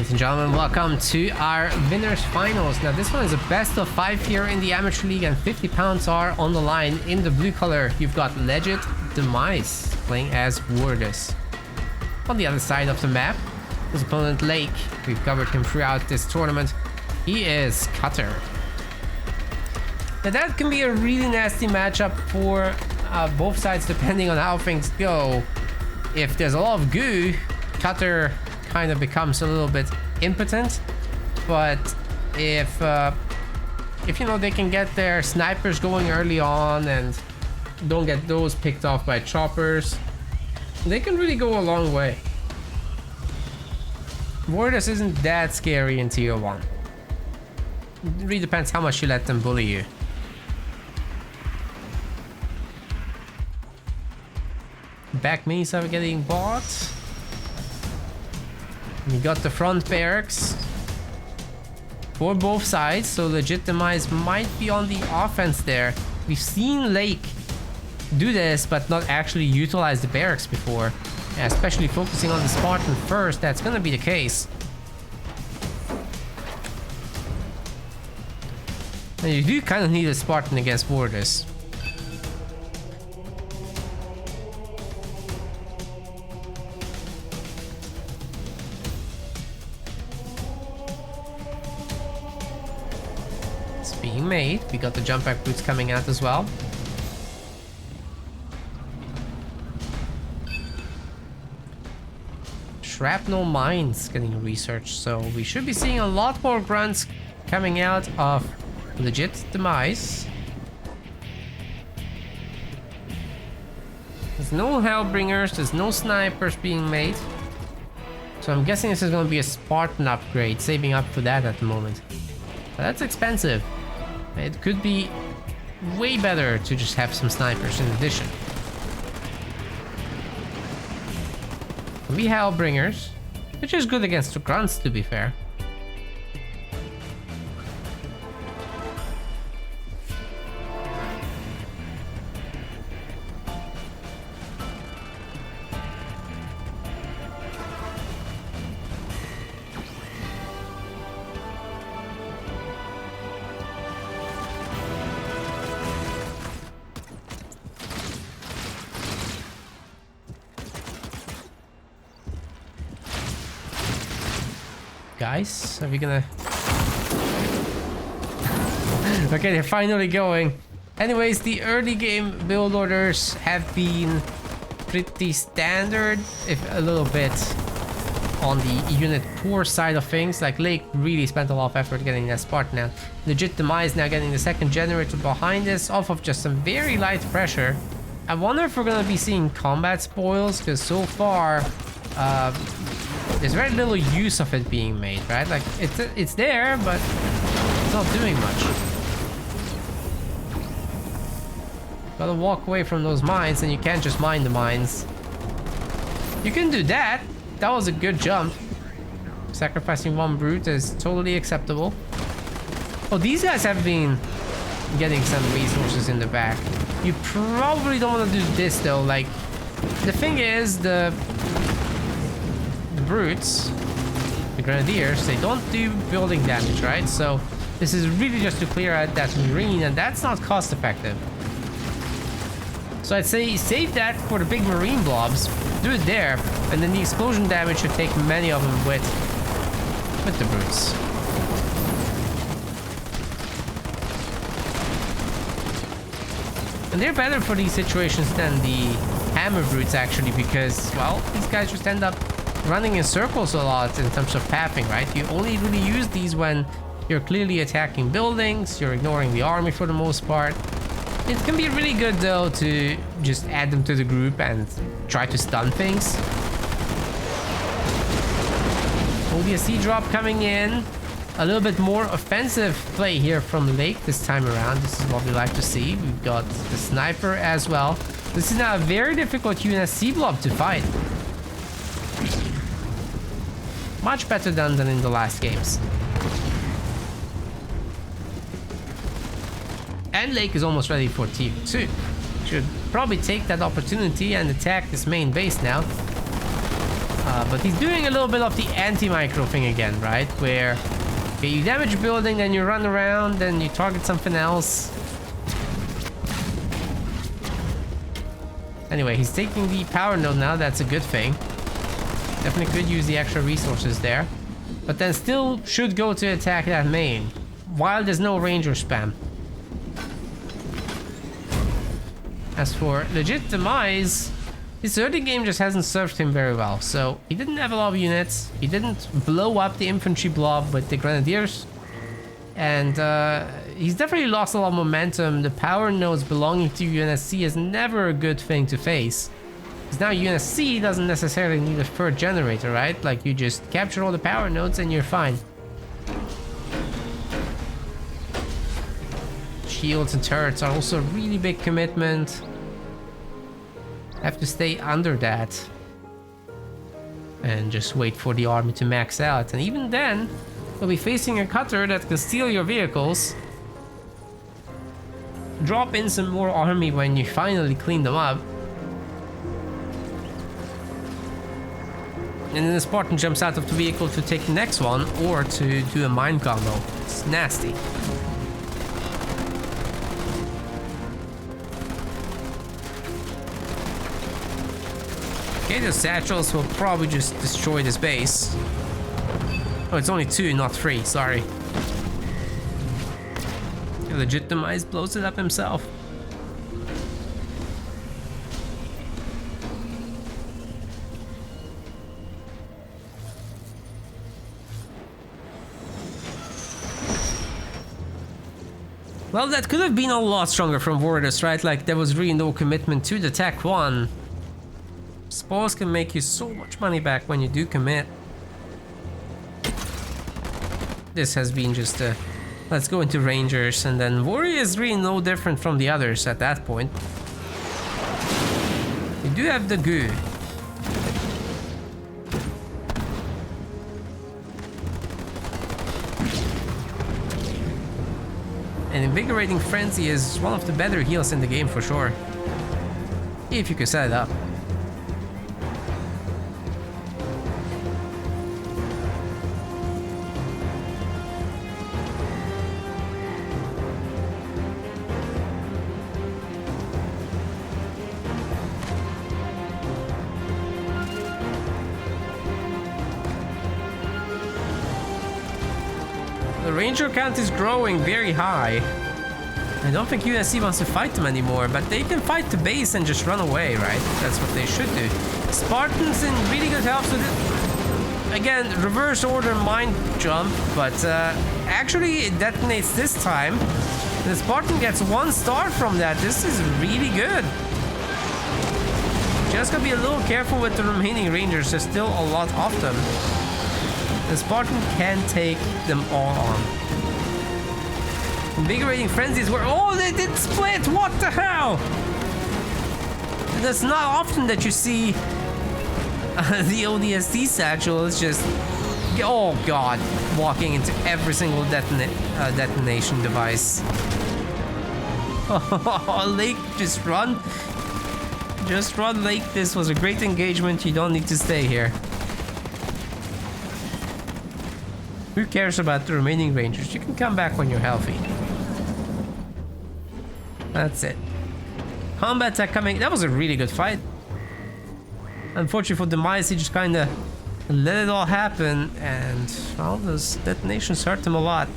Ladies and gentlemen, welcome to our winners finals. Now this one is a best of 5 here in the amateur league, and 50 pounds are on the line. In the blue color, you've got Legit Demise playing as Wardus. On the other side of the map, his opponent Layke. We've covered him throughout this tournament. He is Cutter. Now that can be a really nasty matchup for both sides depending on how things go. If there's a lot of goo, Cutter kind of becomes a little bit impotent, but if you know, they can get their snipers going early on and don't get those picked off by choppers, they can really go a long way. Wardus isn't that scary in tier 1. It really depends how much you let them bully you. Back minis are getting bought. We got the front barracks for both sides, so Legit Demise might be on the offense there. We've seen Layke do this, but not actually utilize the barracks before. Especially focusing on the Spartan first, that's gonna be the case. And you do kind of need a Spartan against Wardus. Being made. We got the jump back boots coming out as well. Shrapnel mines getting researched, so we should be seeing a lot more grunts coming out of Legit Demise. There's no Hellbringers, there's no snipers being made, so I'm guessing this is going to be a Spartan upgrade, saving up for that at the moment. But that's expensive. It could be way better to just have some snipers in addition. We Hellbringers, which is good against the grunts, to be fair. Guys, are we gonna... Okay, they're finally going. Anyways, the early game build orders have been pretty standard, if a little bit on the unit poor side of things. Like Layke really spent a lot of effort getting that Spartan out. Legit Demise now getting the second generator behind this off of just some very light pressure. I wonder if we're gonna be seeing combat spoils, because so far there's very little use of it being made, right? Like it's there, but it's not doing much. Gotta walk away from those mines, and you can't just mine the mines. You can do that. That was a good jump. Sacrificing one brute is totally acceptable. Oh, these guys have been getting some resources in the back. You probably don't want to do this though. Like, the thing is, the brutes, the grenadiers, they don't do building damage, right? So this is really just to clear out that marine, and that's not cost effective. So I'd say save that for the big marine blobs, do it there, and then the explosion damage should take many of them with the brutes. And they're better for these situations than the hammer brutes, actually, because, well, these guys just end up running in circles a lot in terms of pathing, right? You only really use these when you're clearly attacking buildings, you're ignoring the army for the most part. It can be really good though to just add them to the group and try to stun things. ODSC drop coming in. A little bit more offensive play here from Layke this time around. This is what we like to see. We've got the sniper as well. This is now a very difficult UNSC blob to fight. Much better done than in the last games. And Layke is almost ready for tier 2. Should probably take that opportunity and attack this main base now. But he's doing a little bit of the anti-micro thing again, right? Where okay, you damage a building, then you run around, then you target something else. Anyway, he's taking the power node now. That's a good thing. Definitely could use the extra resources there. But then still should go to attack that main. While there's no ranger spam. As for legit Demise, his early game just hasn't served him very well. So he didn't have a lot of units. He didn't blow up the infantry blob with the grenadiers. And he's definitely lost a lot of momentum. The power nodes belonging to UNSC is never a good thing to face. Because now UNSC doesn't necessarily need a third generator, right? Like you just capture all the power nodes and you're fine. Shields and turrets are also a really big commitment. Have to stay under that. And just wait for the army to max out. And even then, you'll be facing a cutter that can steal your vehicles. Drop in some more army when you finally clean them up. And then the Spartan jumps out of the vehicle to take the next one or to do a mine combo. It's nasty. Okay, the satchels will probably just destroy this base. Oh, it's only 2, not 3, sorry. Legit Demise blows it up himself. Well, that could have been a lot stronger from Warriors, right? Like, there was really no commitment to the Tech 1. Spoils can make you so much money back when you do commit. This has been just a... Let's go into Rangers, and then Warrior is really no different from the others at that point. You do have the goo. And Invigorating Frenzy is one of the better heals in the game for sure. If you can set it up. The Ranger count is growing very high. I don't think UNSC wants to fight them anymore, but they can fight the base and just run away, right? That's what they should do. Spartans in really good health with it. Again, reverse order mine jump, but actually it detonates this time. The Spartan gets 1 star from that. This is really good. Just gotta be a little careful with the remaining Rangers. There's still a lot of them. The Spartan can take them all on. Invigorating Frenzies were... Oh, they did split! What the hell? That's not often that you see the ODST satchel. It's just... Oh god. Walking into every single detonation device. Oh, Layke, just run. Just run, Layke. This was a great engagement. You don't need to stay here. Who cares about the remaining Rangers? You can come back when you're healthy. That's it. Combat tech coming. That was a really good fight. Unfortunately for Demise, he just kind of let it all happen, and well, those detonations hurt him a lot.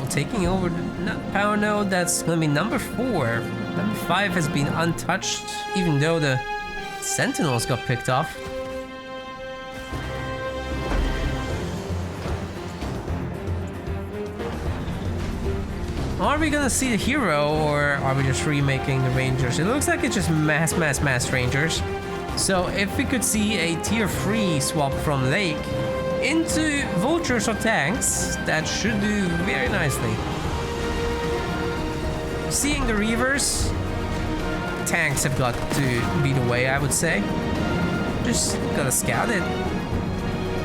Taking over the power node, that's gonna be number 4. Number 5 has been untouched, even though the Sentinels got picked off. Are we gonna see the hero, or are we just remaking the Rangers? It looks like it's just mass Rangers. So if we could see a tier 3 swap from Layke into vultures or tanks, that should do very nicely. Seeing the Reavers, tanks have got to be the way, I would say. Just gotta scout it.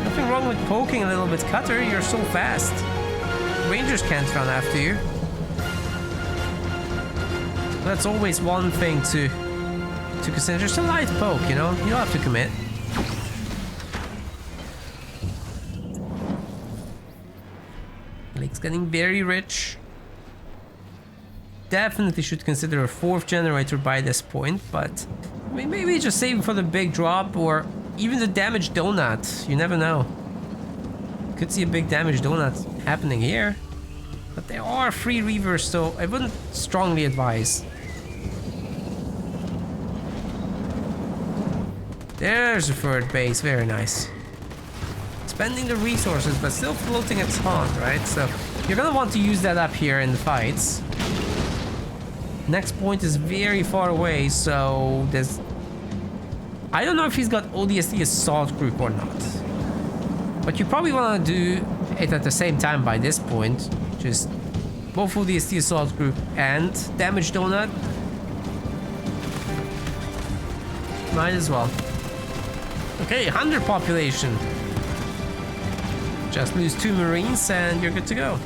Nothing wrong with poking a little bit cutter, you're so fast. Rangers can't run after you. That's always one thing to consider. Just a light poke, you know? You don't have to commit. Lake's getting very rich. Definitely should consider a 4th generator by this point, but I mean, maybe just save it for the big drop or even the damage donut. You never know. Could see a big damage donut happening here. But there are 3 Reavers, so I wouldn't strongly advise. There's a 3rd base, very nice. Spending the resources, but still floating its taunt, right? So you're gonna want to use that up here in the fights. Next point is very far away, so there's... I don't know if he's got ODST Assault Group or not. But you probably want to do it at the same time by this point. Just both ODST Assault Group and Damage Donut. Might as well. Okay, 100 population. Just lose 2 Marines and you're good to go.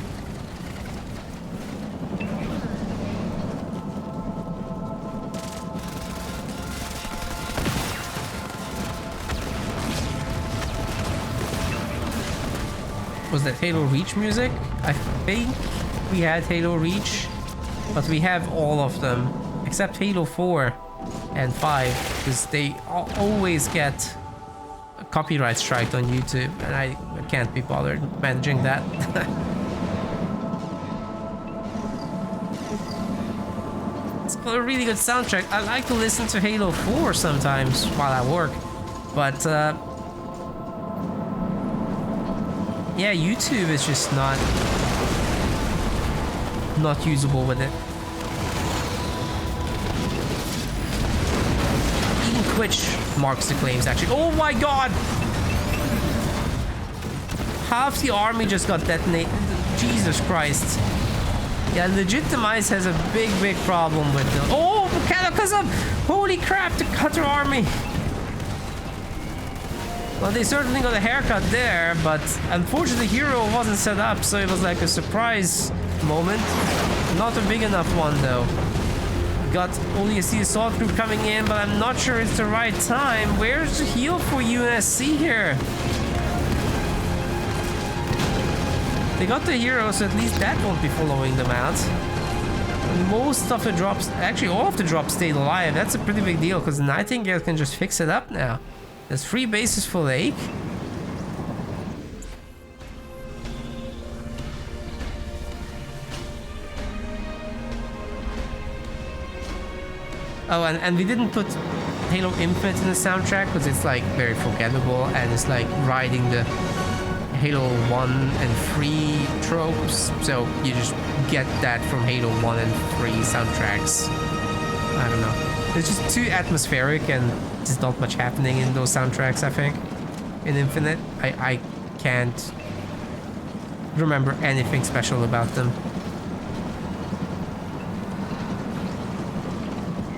Was that Halo Reach music? I think we had Halo Reach, but we have all of them except Halo 4 and 5 because they always get a copyright strike on YouTube and I can't be bothered managing that. It's got a really good soundtrack. I like to listen to Halo 4 sometimes while I work, but yeah, YouTube is just not usable with it. Even Twitch marks the claims, actually. Oh my god! Half the army just got detonated. Jesus Christ. Yeah, legit Demise has a big problem with the... Oh, Cataclysm! Holy crap, the Cutter army! Well, they certainly got a haircut there, but unfortunately the hero wasn't set up, so it was like a surprise moment. Not a big enough one, though. Got ODST Assault Group coming in, but I'm not sure it's the right time. Where's the heal for UNSC here? They got the hero, so at least that won't be following them out. Most of the drops, actually all of the drops stayed alive. That's a pretty big deal, because the Nightingale can just fix it up now. There's 3 bases for Layke. Oh, and we didn't put Halo Infinite in the soundtrack because it's like very forgettable and it's like riding the Halo 1 and 3 tropes. So you just get that from Halo 1 and 3 soundtracks. I don't know. It's just too atmospheric and there's not much happening in those soundtracks, I think. In Infinite, I can't remember anything special about them.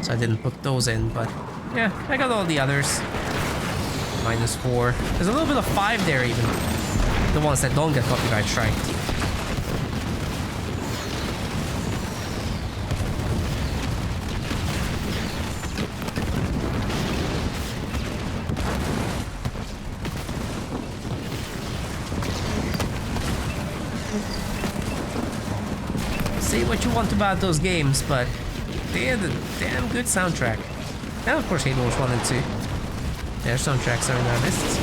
So I didn't put those in, but yeah, I got all the others. -4. There's a little bit of 5 there even. The ones that don't get copyright strike. Say what you want about those games, but they're the damn good soundtrack. And of course Halo's 1 and 2. Their soundtracks are in our lists.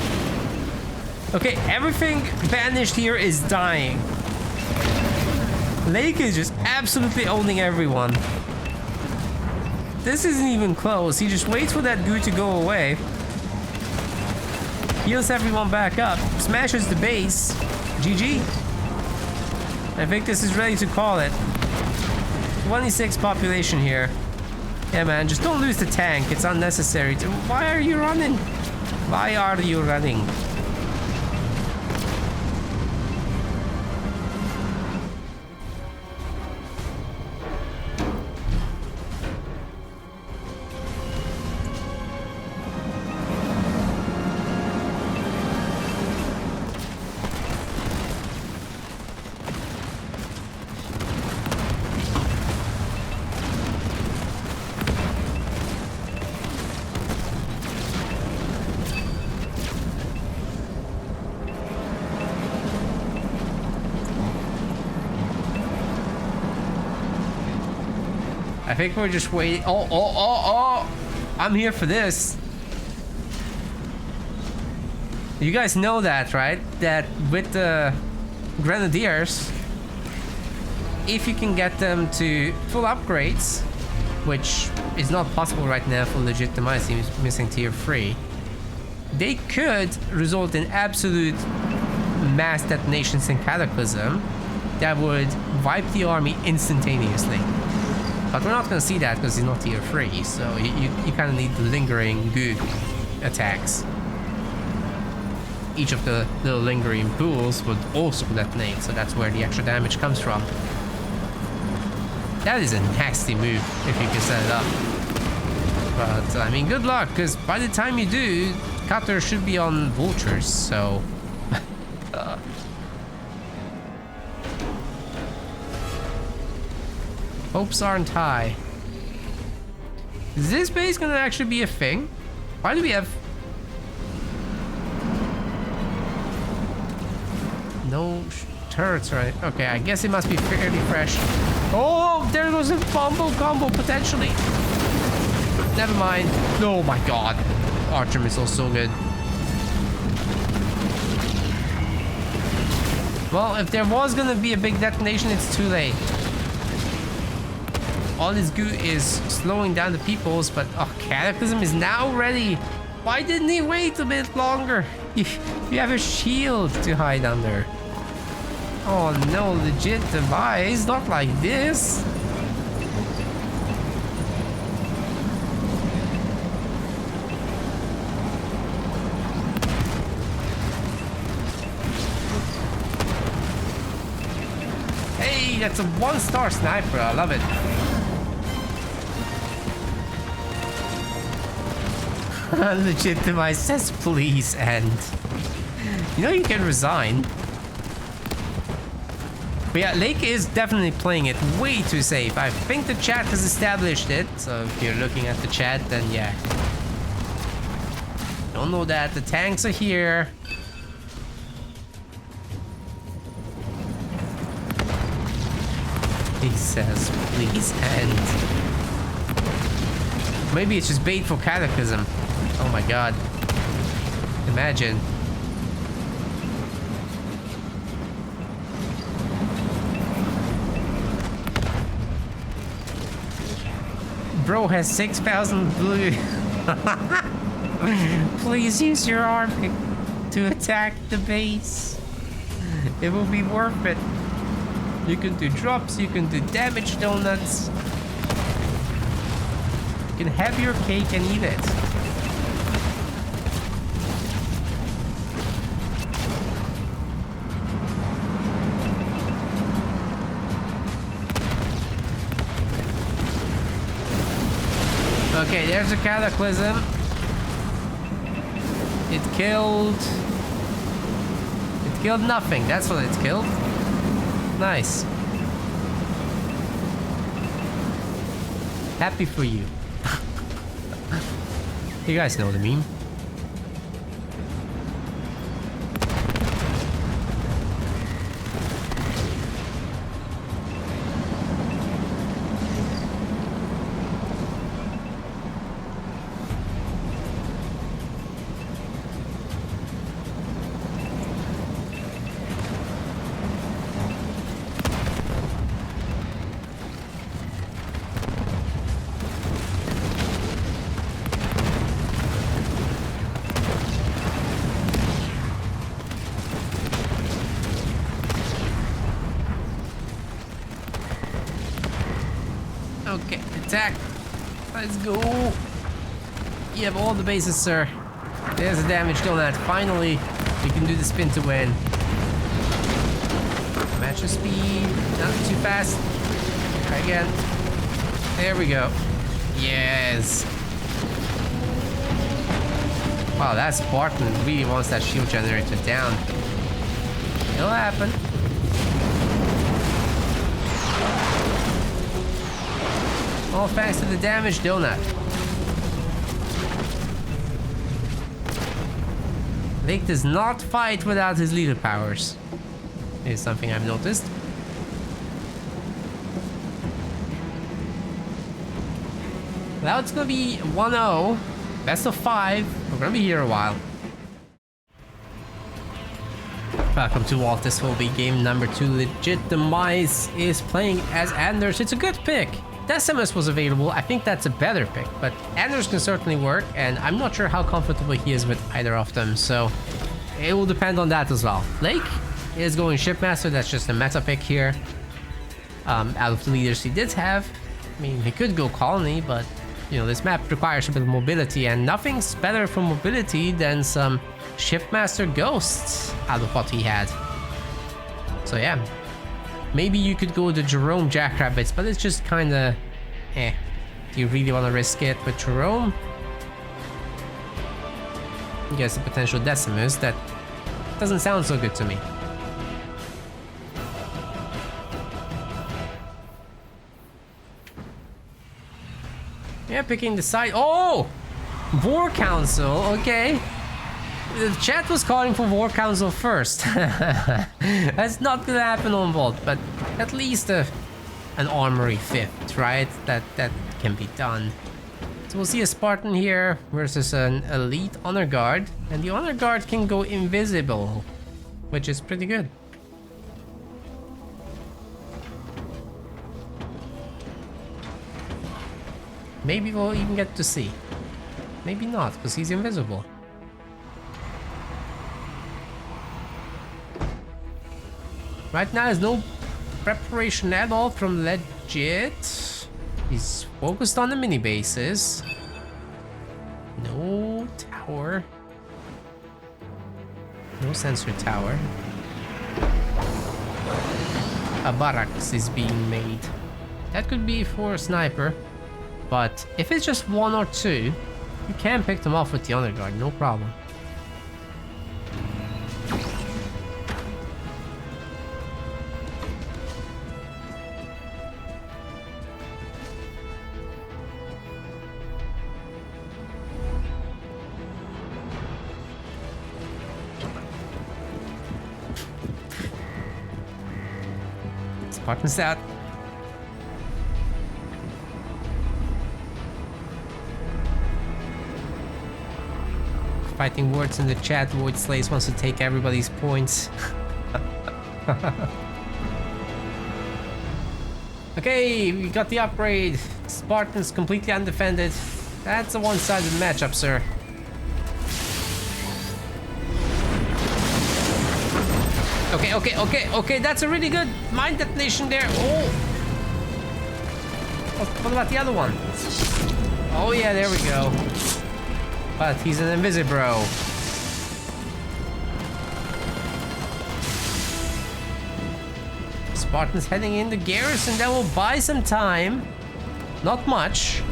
Okay, everything banished here is dying. Layke is just absolutely owning everyone. This isn't even close. He just waits for that goo to go away. Heals everyone back up. Smashes the base. GG. I think this is ready to call it. 26 population here. Yeah, man, just don't lose the tank. It's unnecessary. Why are you running? Why are you running? I think we're just waiting. Oh! I'm here for this. You guys know that, right? That with the Grenadiers, if you can get them to full upgrades, which is not possible right now for legit Demise, missing tier 3, they could result in absolute mass detonations in Cataclysm that would wipe the army instantaneously. But we're not going to see that because he's not tier 3, so you kind of need the lingering good attacks. Each of the little lingering pools would also detonate, so that's where the extra damage comes from. That is a nasty move if you can set it up. But, I mean, good luck, because by the time you do, Cutter should be on vultures, so... Hopes aren't high. Is this base gonna actually be a thing? Why do we have... no turrets, right? Okay, I guess it must be fairly fresh. Oh, there goes a combo potentially. Never mind. Oh my god. Archer missile so good. Well, if there was gonna be a big detonation, it's too late. All this goo is slowing down the peoples, but Cataclysm is now ready. Why didn't he wait a bit longer? You have a shield to hide under. Oh no, legit Demise, not like this. Hey, that's a 1-star sniper, I love it. Legit Demise says please end. You know you can resign. But yeah, Layke is definitely playing it way too safe. I think the chat has established it. So if you're looking at the chat, then yeah. Don't know that. The tanks are here. He says please end. Maybe it's just bait for Cataclysm. Oh my god. Imagine. Bro has 6,000 blue. Please use your army to attack the base. It will be worth it. You can do drops, you can do damage donuts. You can have your cake and eat it. Okay, there's a Cataclysm. It killed nothing. That's what it's killed. Nice. Happy for you. You guys know the meme. Okay, attack. Let's go. You have all the bases, sir. There's a damage donut. Finally, we can do the spin to win. Match the speed. Not too fast. Try again. There we go. Yes. Wow, that Spartan really wants that shield generator down. It'll happen. All thanks to the damage donut. Layke does not fight without his leader powers. Is something I've noticed. Now it's gonna be 1-0. Best of 5. We're gonna be here a while. Welcome to Walt. This will be game number 2. Legit Demise is playing as Anders. It's a good pick. Demise was available. I think that's a better pick, but Anders can certainly work, and I'm not sure how comfortable he is with either of them, so it will depend on that as well. Layke is going Shipmaster. That's just a meta pick here. Out of the leaders he did have, I mean, he could go Colony, but you know, this map requires a bit of mobility, and nothing's better for mobility than some Shipmaster Ghosts out of what he had. So yeah, maybe you could go the Jerome Jackrabbits, but it's just kind of Do you really want to risk it with Jerome? I guess the potential Demise, that doesn't sound so good to me. Yeah, picking the side. Oh! War Council, okay. The chat was calling for War Council first. That's not gonna happen on Vault, but at least an Armory 5th, right? That can be done. So we'll see a Spartan here versus an Elite Honor Guard, and the Honor Guard can go invisible, which is pretty good. Maybe we'll even get to see. Maybe not, because he's invisible. Right now, there's no preparation at all from Legit. He's focused on the mini bases. No tower. No sensor tower. A barracks is being made. That could be for a sniper. But if it's just 1 or 2, you can pick them off with the Honor Guard, no problem. Spartan's out. Fighting words in the chat. Void Slays wants to take everybody's points. Okay, we got the upgrade. Spartans completely undefended. That's a one-sided matchup, sir. Okay. That's a really good mine detonation there. Oh. What about the other one? Oh yeah, there we go. But he's an Invisibro. Spartan's heading in the garrison. That will buy some time. Not much.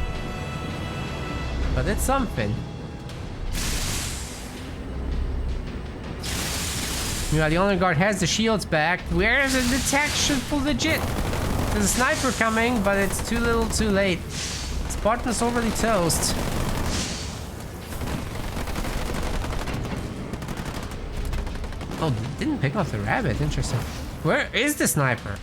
But it's something. Meanwhile, the Honor Guard has the shields back. Where is the detection for Legit? There's a sniper coming, but it's too little too late. Spartan's already toast. Oh, didn't pick off the rabbit. Interesting. Where is the sniper?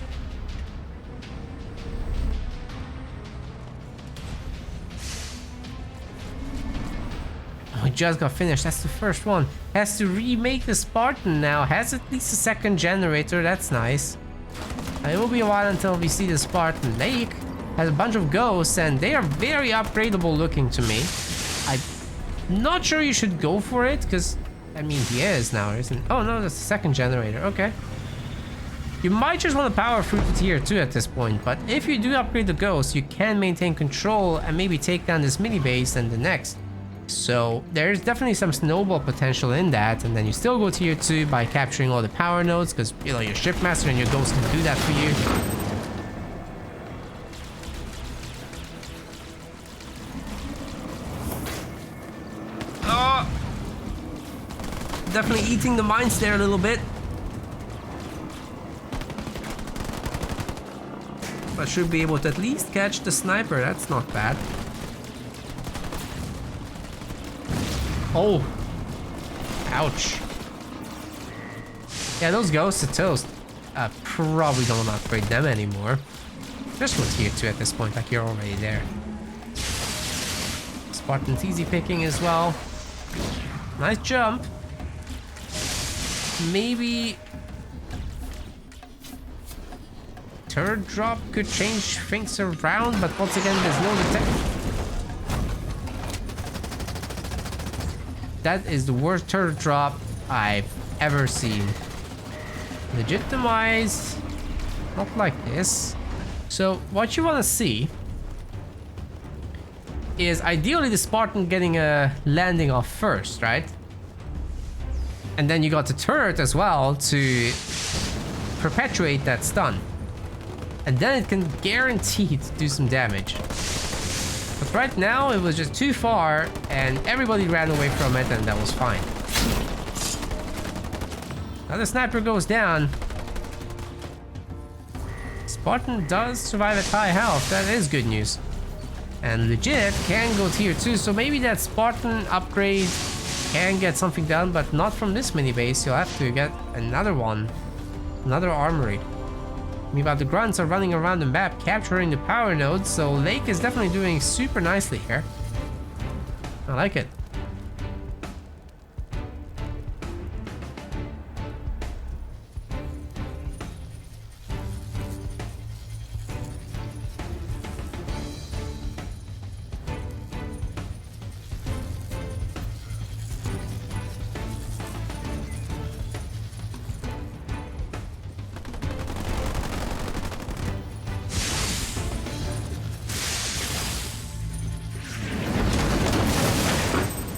Oh, he just got finished. That's the first one. Has to remake the Spartan now. Has at least a second generator. That's nice. And it will be a while until we see the Spartan. Layke has a bunch of ghosts, and they are very upgradable looking to me. I'm not sure you should go for it, because I mean, he is now, isn't? Oh no, that's the second generator. Okay. You might just want to power through to tier 2 at this point, but if you do upgrade the Ghost, you can maintain control and maybe take down this mini base and the next. So there's definitely some snowball potential in that, and then you still go tier 2 by capturing all the power nodes, because you know your Shipmaster and your Ghost can do that for you. Oh! Definitely eating the mines there a little bit. I should be able to at least catch the sniper. That's not bad. Oh. Ouch. Yeah, those ghosts are toast. Probably don't want to upgrade them anymore. Just go tier 2 at this point, like you're already there. Spartan's easy picking as well. Nice jump. Maybe turret drop could change things around, but once again, there's no detect. That is the worst turret drop I've ever seen. Legit Demise, not like this. So what you want to see is ideally the Spartan getting a landing off first, right? And then you got the turret as well to perpetuate that stun. And then it can guarantee to do some damage. But right now it was just too far and everybody ran away from it, and that was fine. Now the sniper goes down. Spartan does survive at high health. That is good news. And Legit can go tier 2, so maybe that Spartan upgrade can get something done, but not from this mini base. You'll have to get another one. Another armory. Meanwhile, the grunts are running around the map capturing the power nodes, so Layke is definitely doing super nicely here. I like it.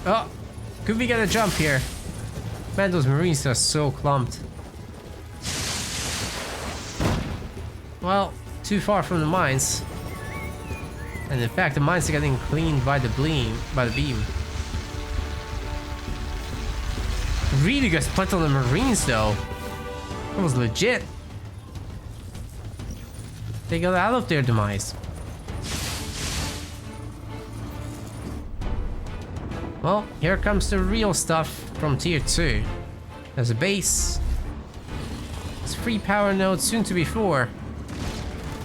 Oh, could we get a jump here? Man, those Marines are so clumped. Well, too far from the mines. And in fact, the mines are getting cleaned by the beam. Really good split on the Marines though. That was legit. They got out of their Demise. Well, here comes the real stuff from tier 2. There's a base. There's 3 power nodes, soon to be 4.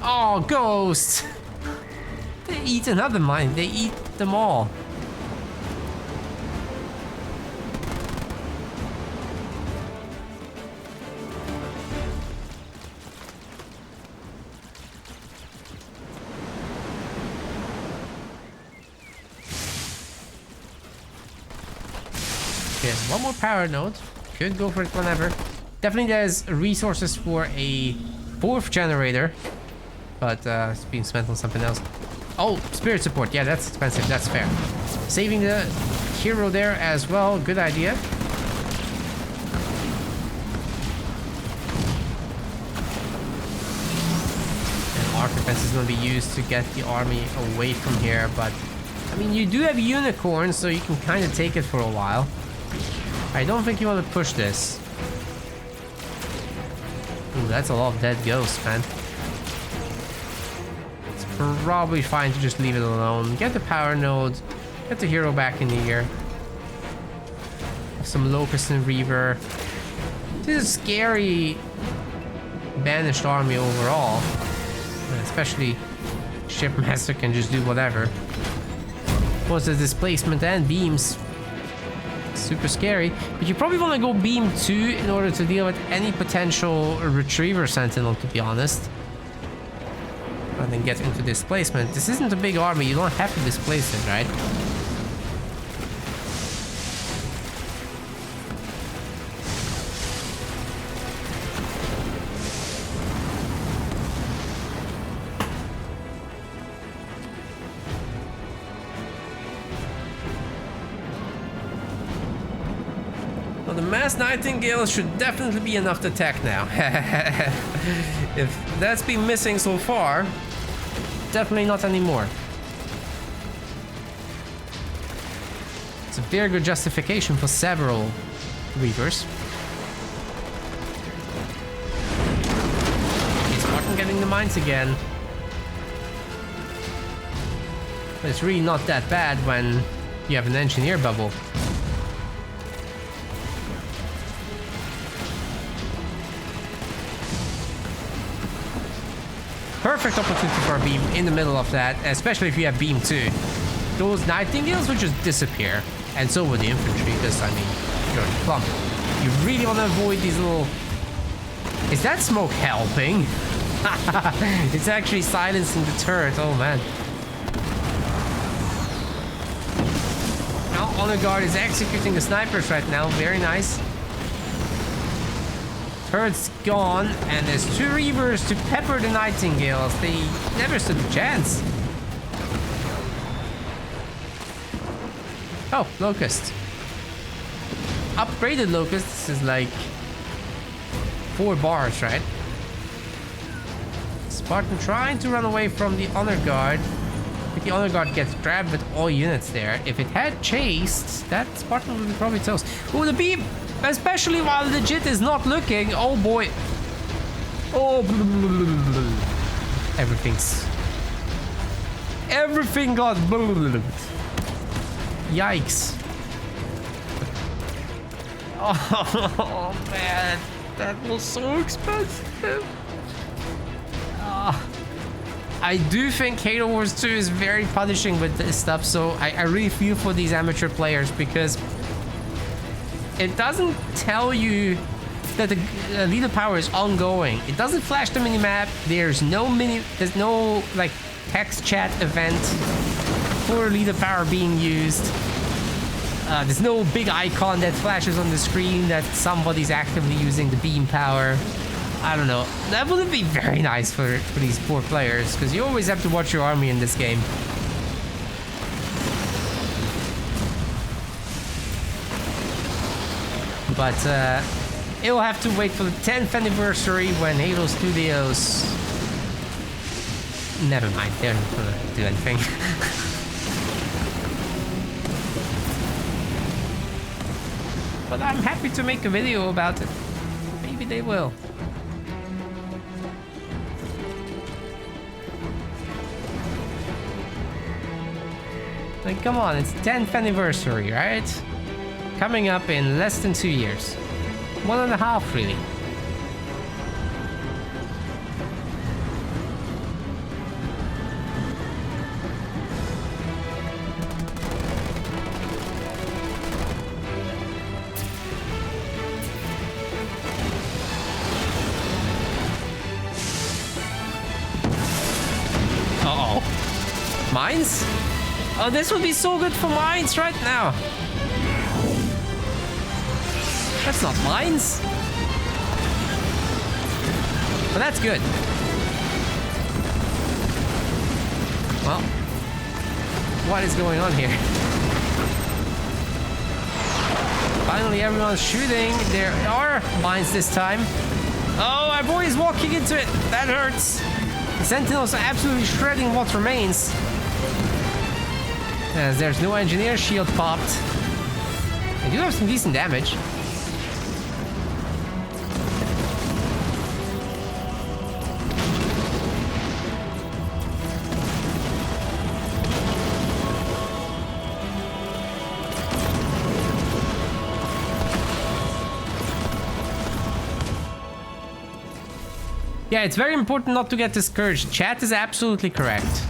Oh, ghosts! They eat another mine. They eat them all. There's one more power node. Could go for it whenever. Definitely there's resources for a 4th generator. But it's being spent on something else. Oh, spirit support. Yeah, that's expensive. That's fair. Saving the hero there as well. Good idea. And arc defense is going to be used to get the army away from here. But, I mean, you do have unicorns, so you can kind of take it for a while. I don't think you want to push this. Ooh, that's a lot of dead ghosts, man. It's probably fine to just leave it alone. Get the power node. Get the hero back in here. Have some Locust and Reaver. This is a scary banished army overall. Especially Shipmaster can just do whatever. Plus the displacement and beams. Super scary, but you probably want to go beam 2 in order to deal with any potential retriever sentinel, to be honest. And then get into displacement. This isn't a big army, you don't have to displace it, right? Well, the Mass Nightingale should definitely be enough to attack now. If that's been missing so far, definitely not anymore. It's a very good justification for several Reavers. Okay, Spartan getting the mines again. But it's really not that bad when you have an engineer bubble. Perfect opportunity for a beam in the middle of that, especially if you have beam too. Those Nightingales would just disappear, and so would the infantry, because, I mean, you're in plump. You really want to avoid these little... Is that smoke helping? It's actually silencing the turret, oh man. Now, Honor Guard is executing the snipers right now, very nice. Turret's gone, and there's 2 Reavers to pepper the Nightingales. They never stood a chance. Oh, Locust. Upgraded Locust. This is like 4 bars, right? Spartan trying to run away from the Honor Guard. But the Honor Guard gets grabbed with all units there. If it had chased, that Spartan would be probably toast. Oh, the beam! Especially while Legit is not looking. Oh boy. Oh. Everything got. Yikes. Oh man. That was so expensive. I do think Halo Wars 2 is very punishing with this stuff. So I really feel for these amateur players because it doesn't tell you that the leader power is ongoing. It doesn't flash the minimap. There's no like text chat event for leader power being used. There's no big icon that flashes on the screen that somebody's actively using the beam power. I don't know. That wouldn't be very nice for these poor players because you always have to watch your army in this game. But it will have to wait for the 10th anniversary when Halo Studios... Never mind, they're not gonna do anything. But I'm happy to make a video about it. Maybe they will. Like, come on, it's 10th anniversary, right? Coming up in less than 2 years. 1.5, really. Uh-oh. Mines? Oh, this would be so good for mines right now. That's not mines. But that's good. Well, what is going on here? Finally, everyone's shooting. There are mines this time. Oh, my boy is walking into it. That hurts. The Sentinels are absolutely shredding what remains. As there's no engineer shield popped. They do have some decent damage. Yeah, it's very important not to get discouraged. Chat is absolutely correct.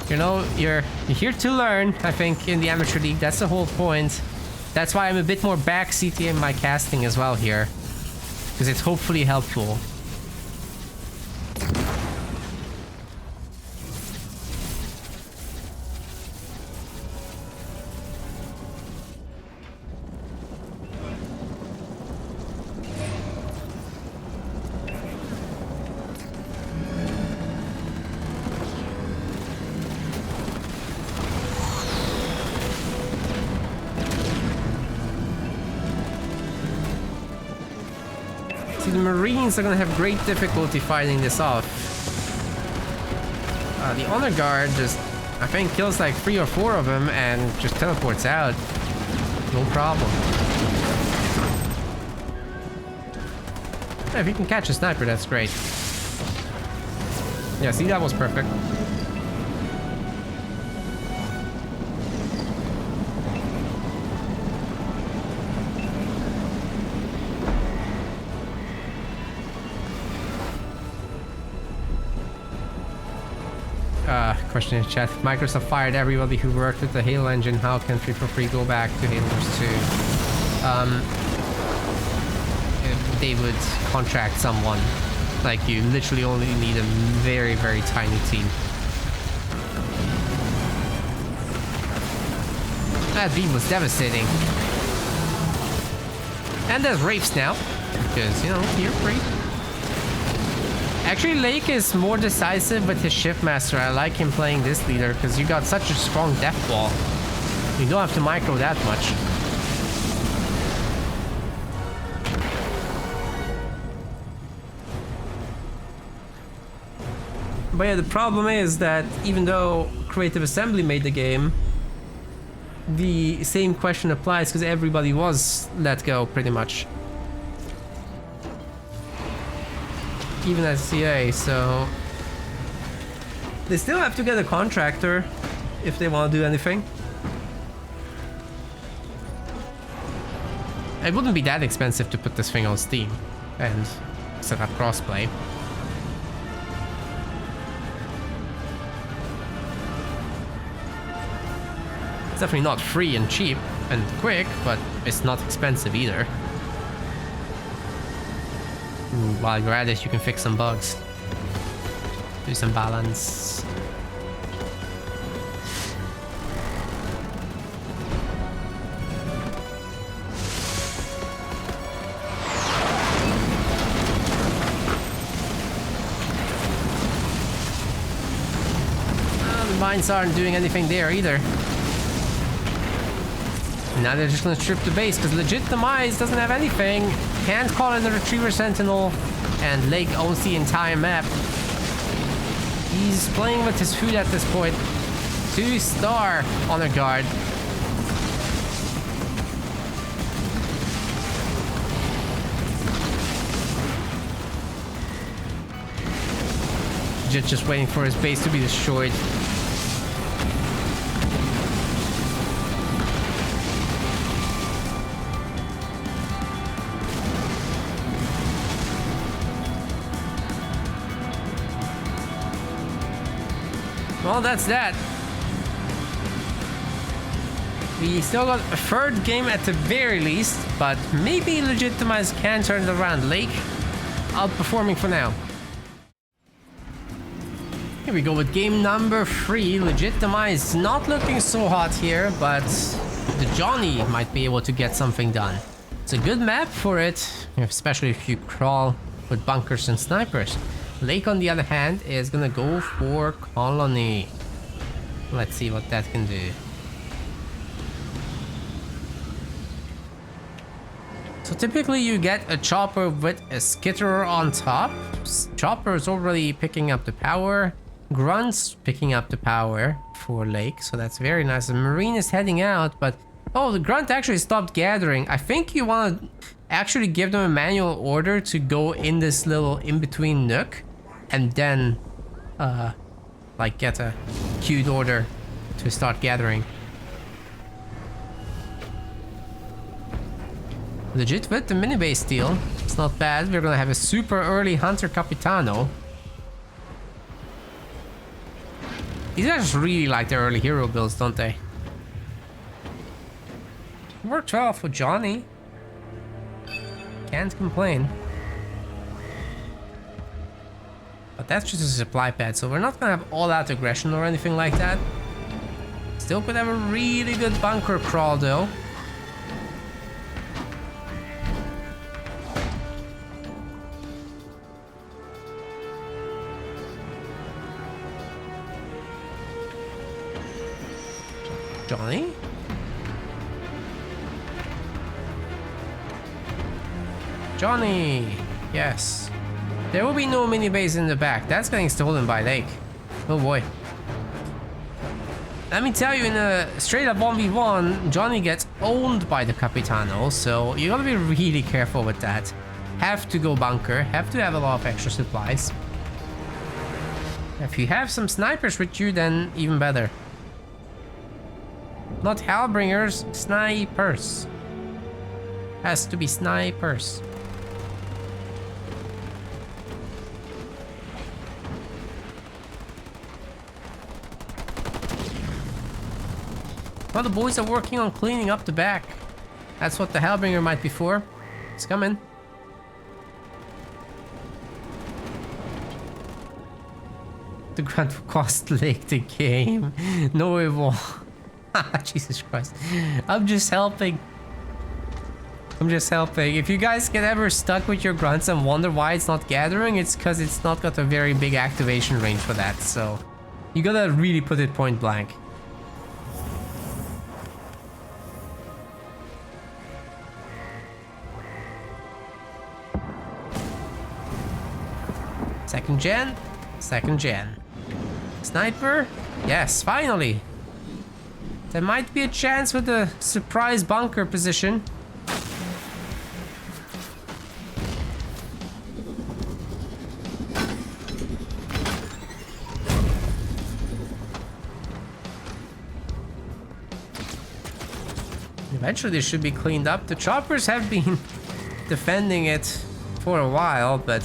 You know, you're here to learn, I think, in the Amateur League. That's the whole point. That's why I'm a bit more backseaty in my casting as well here. Because it's hopefully helpful. Marines are gonna have great difficulty fighting this off. The Honor Guard just, I think, kills like 3 or 4 of them and just teleports out. No problem. Yeah, if you can catch a sniper, that's great. Yeah, see, that was perfect. Question in chat. Microsoft fired everybody who worked with the Halo engine. How can 343 go back to Halo Wars 2? They would contract someone. Like, you literally only need a very, very tiny team. That beam was devastating. And there's Wraiths now. Because, you know, you're free. Actually, Layke is more decisive with his Shiftmaster. I like him playing this leader because you got such a strong death wall. You don't have to micro that much. But yeah, the problem is that even though Creative Assembly made the game, the same question applies because everybody was let go pretty much. Even at CA, so they still have to get a contractor if they want to do anything. It wouldn't be that expensive to put this thing on Steam and set up crossplay. It's definitely not free and cheap and quick, but it's not expensive either. While you're at it, you can fix some bugs. Do some balance. The mines aren't doing anything there either. Now they're just gonna strip the base because legit Demise doesn't have anything. Can't call in the Retriever Sentinel, and Layke owns the entire map. He's playing with his food at this point. 2-star Honor Guard. Just waiting for his base to be destroyed. Well, that's that. We still got a third game at the very least, but maybe Demise can turn it around. Layke outperforming for now. Here we go with game number 3. Demise not looking so hot here, but the Johnny might be able to get something done. It's a good map for it, especially if you crawl with bunkers and snipers. Layke, on the other hand, is gonna go for Colony. Let's see what that can do. So typically you get a chopper with a skitterer on top. Chopper is already picking up the power. Grunt's picking up the power for Layke, so that's very nice. The Marine is heading out, but oh, the Grunt actually stopped gathering. I think you want to actually give them a manual order to go in this little in-between nook and then like get a queued order to start gathering. Legit with the mini base deal. It's not bad. We're gonna have a super early Hunter Capitano. These guys just really like their early hero builds, don't they? Worked well for Johnny. Can't complain. But that's just a supply pad, so we're not gonna have all-out aggression or anything like that. Still could have a really good bunker crawl, though. Johnny? Johnny! Yes. There will be no mini base in the back. That's getting stolen by Layke. Oh boy. Let me tell you, in a straight up 1v1, Johnny gets owned by the Capitano, so you gotta be really careful with that. Have to go bunker, have to have a lot of extra supplies. If you have some snipers with you, then even better. Not Hellbringers, snipers. Has to be snipers. Well, the boys are working on cleaning up the back. That's what the Hellbringer might be for. It's coming. The grunt will cost Layke the game. No, it won't. Jesus Christ. I'm just helping. I'm just helping. If you guys get ever stuck with your grunts and wonder why it's not gathering, it's because it's not got a very big activation range for that. So you gotta really put it point blank. Second gen. Second gen. Sniper? Yes, finally. There might be a chance with the surprise bunker position. Eventually this should be cleaned up. The choppers have been defending it for a while, but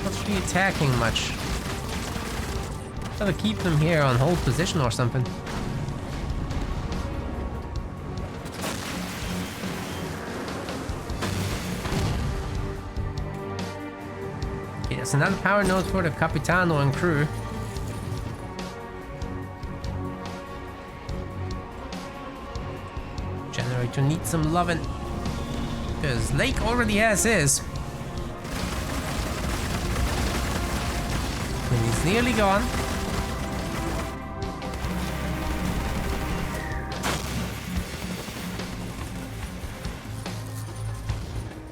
not really attacking much. Gotta keep them here on hold position or something. Okay, that's another power node for the Capitano and crew. Generator needs some loving, because Layke already has his. And he's nearly gone.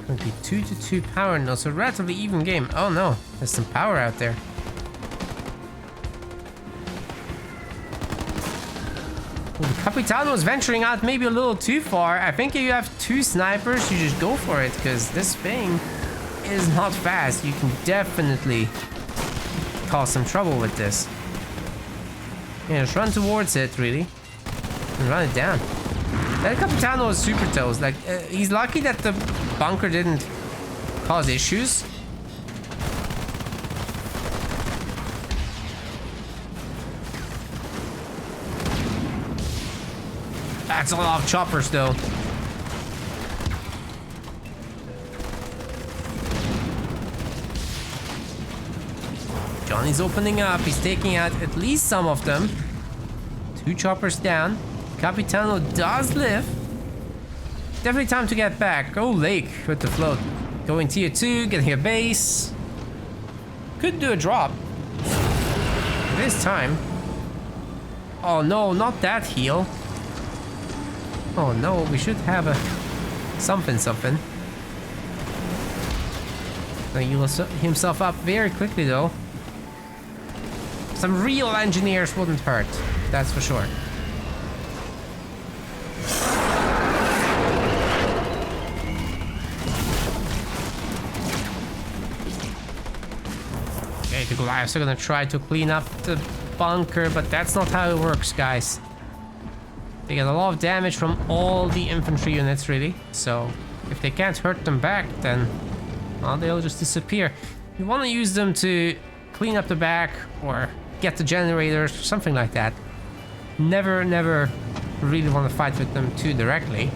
Currently 2-2 power now, so relatively even game. Oh no, there's some power out there. Well, the Capitano is venturing out maybe a little too far. I think if you have two snipers, you just go for it, because this thing is not fast. You can definitely cause some trouble with this. Yeah, just run towards it, really, and run it down. That Capitano is super toast. Like, he's lucky that the bunker didn't cause issues. That's a lot of choppers, though. Johnny's opening up. He's taking out at least some of them. 2 choppers down. Capitano does live. Definitely time to get back. Oh, Layke with the float. Going tier 2, getting a base. Could do a drop. This time. Oh no, not that heal. Oh no, we should have a something. Gonna heal himself up very quickly though. Some real engineers wouldn't hurt, that's for sure. Okay, the Goliaths are gonna try to clean up the bunker, but that's not how it works, guys. They get a lot of damage from all the infantry units, really. So if they can't hurt them back, then well, they'll just disappear. You want to use them to clean up the back or get the generators, something like that. Never really want to fight with them too directly.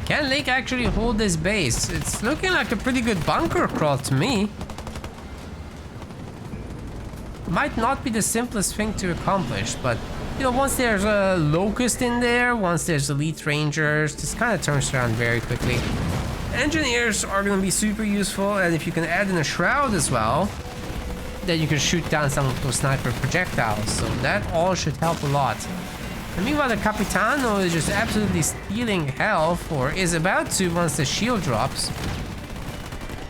Can Layke actually hold this base? It's looking like a pretty good bunker crawl to me. Might not be the simplest thing to accomplish, but You know, once there's a Locust in there, once there's Elite Rangers, this kind of turns around very quickly. Engineers are going to be super useful, and if you can add in a Shroud as well, then you can shoot down some of those sniper projectiles. So that all should help a lot. And meanwhile, the Capitano is just absolutely stealing health, or is about to once the shield drops.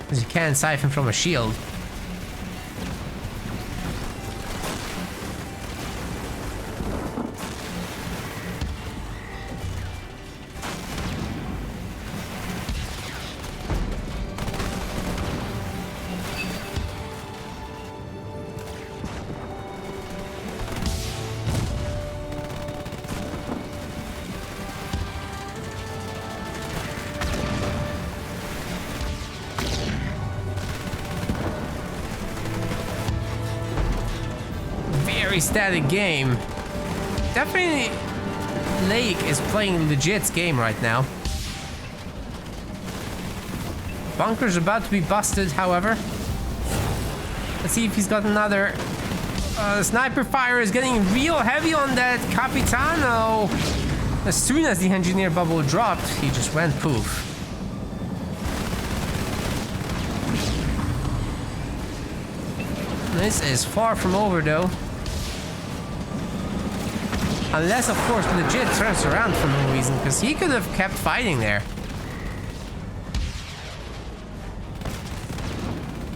Because you can't siphon from a shield. Very static game. Definitely Layke is playing legit game right now. Bunker's about to be busted, however. Let's see if he's got another. Sniper fire is getting real heavy on that Capitano. As soon as the engineer bubble dropped, he just went poof. This is far from over though. Unless, of course, legit turns around for no reason, because he could have kept fighting there.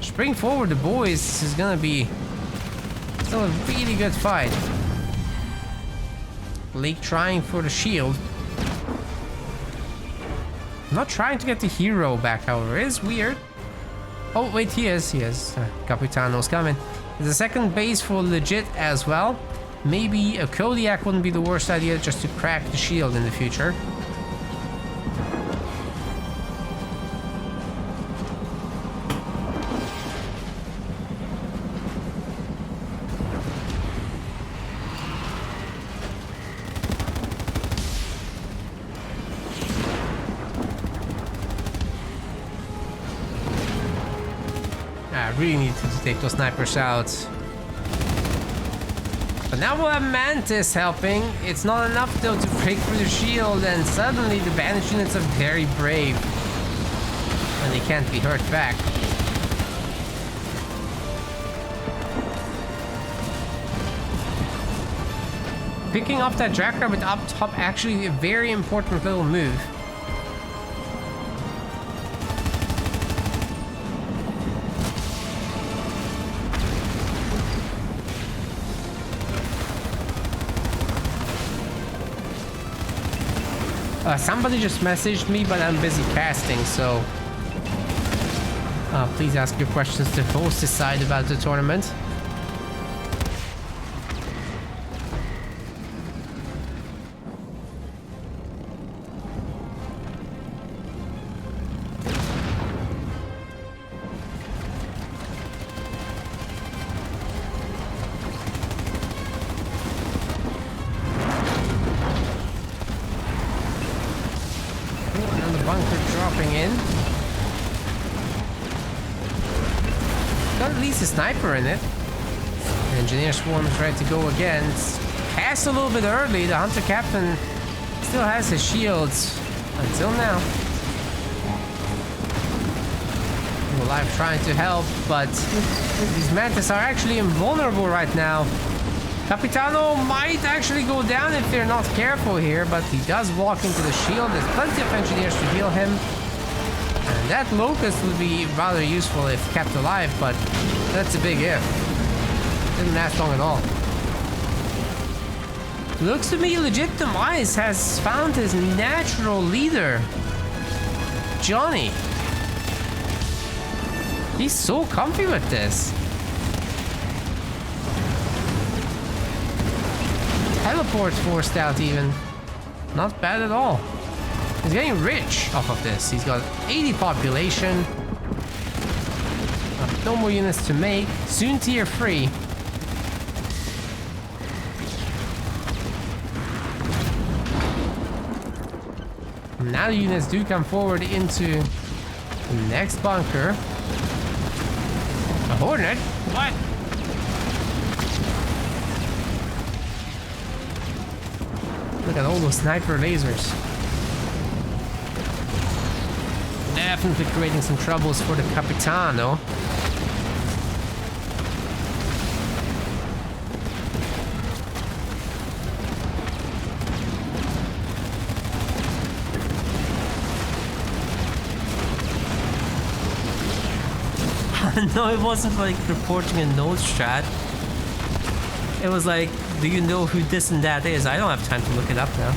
Spring forward, the boys. This is gonna be still a really good fight. Layke trying for the shield. Not trying to get the hero back, however. It is weird. Oh, wait, he is. Capitano's coming. There's a second base for legit as well. Maybe a Kodiak wouldn't be the worst idea, just to crack the shield in the future. I really need to take those snipers out. But now we'll have Mantis helping. It's not enough though to break through the shield, and suddenly the banished units are very brave. And they can't be hurt back. Picking up that Jackrabbit up top, actually a very important little move. Somebody just messaged me, but I'm busy casting, so please ask your questions to host decide about the tournament. Got at least a sniper in it. The engineer swarm is ready to go again. It's cast a little bit early. The hunter captain still has his shields until now. Alive trying to help, but these mantis are actually invulnerable right now. Capitano might actually go down if they're not careful here, but he does walk into the shield. There's plenty of engineers to heal him. And that Locust would be rather useful if kept alive, but that's a big if. Didn't last long at all. Looks to me legit Demise has found his natural leader, Johnny. He's so comfy with this. Teleport forced out even. Not bad at all. He's getting rich off of this. He's got 80 population. No more units to make. Soon tier 3. Now the units do come forward into the next bunker. A Hornet? What? Look at all those sniper lasers. Definitely creating some troubles for the Capitano. No, it wasn't like reporting a node strat. It was like, do you know who this and that is? I don't have time to look it up now.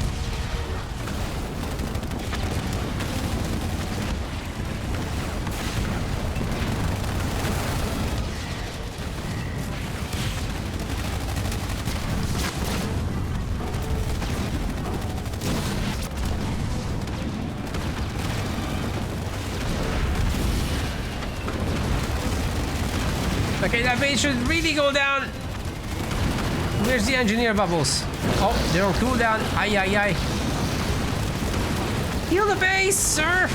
Okay, that base should really go down. Where's the engineer bubbles? Oh, they're on cooldown. Aye, aye, aye. Heal the base, sir.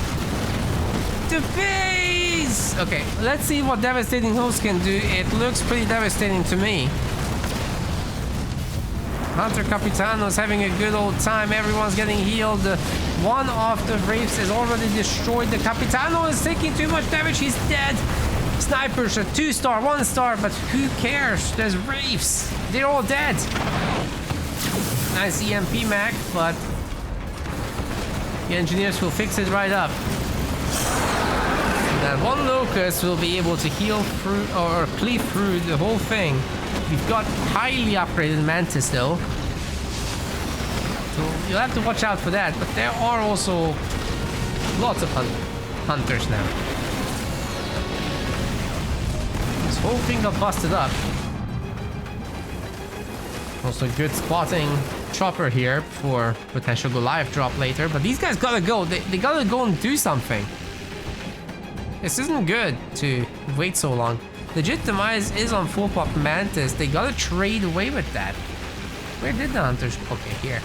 The base. Okay, let's see what devastating host can do. It looks pretty devastating to me. Hunter Capitano's having a good old time. Everyone's getting healed. One of the Wraiths is already destroyed. The Capitano is taking too much damage. He's dead. Snipers are 2-star, 1-star, but who cares? There's Wraiths. They're all dead. Nice EMP mag, but the engineers will fix it right up. That one Locust will be able to heal through or cleave through the whole thing. We've got highly upgraded Mantis though. So you'll have to watch out for that, but there are also lots of hunters now. This whole thing got busted up. Also good spotting chopper here for potential Goliath drop later, but these guys gotta go. They gotta go and do something. This isn't good to wait so long. Legit Demise is on full pop Mantis. They gotta trade away with that. Where did the hunters? Okay, here.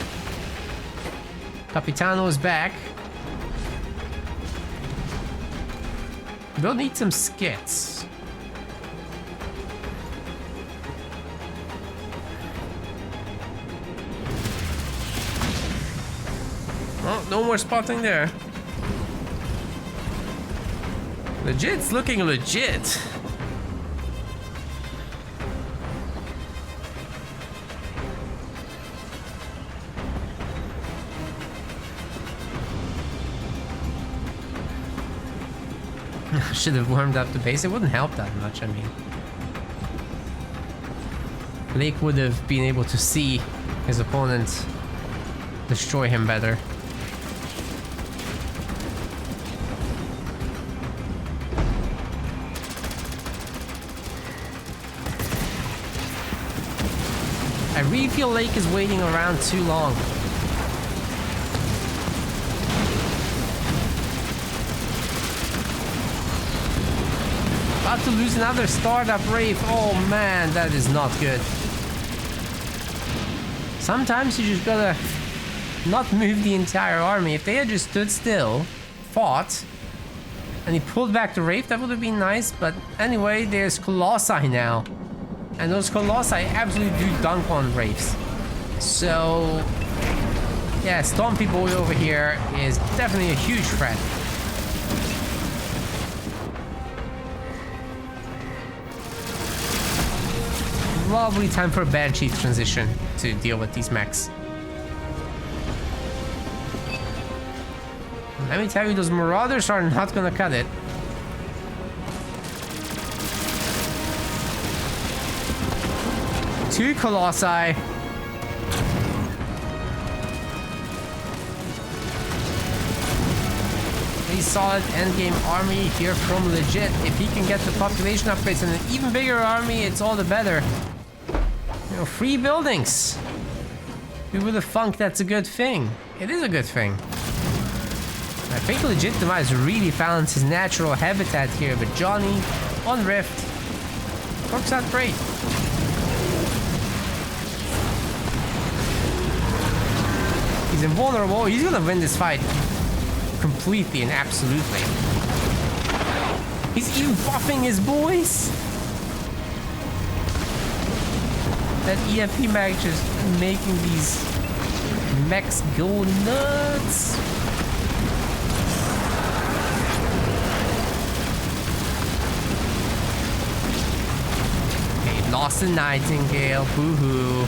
Capitano's back. We'll need some skits. Oh, no more spotting there. Legit's looking legit. Should have warmed up the base. It wouldn't help that much, I mean. Layke would have been able to see his opponent destroy him better. I really feel Layke is waiting around too long. About to lose another startup Wraith. Oh man, that is not good. Sometimes you just gotta not move the entire army. If they had just stood still, fought, and he pulled back the Wraith, that would have been nice. But anyway, there's Colossi now. And those Colossi absolutely do dunk on Wraiths. So, yeah, Stompy Boy over here is definitely a huge threat. Probably time for a bad chief transition to deal with these mechs. Let me tell you, those Marauders are not gonna cut it. Two Colossi. A solid endgame army here from Legit. If he can get the population upgrades and an even bigger army, it's all the better. You know, free buildings. Who would have thunk that's a good thing? It is a good thing. I think Legit Demise really found his natural habitat here, but Johnny on Rift works out great. He's invulnerable. He's gonna win this fight completely and absolutely. He's even buffing his boys. That EMP mag just making these Mechs go nuts. Okay, lost the Nightingale. Boo-hoo.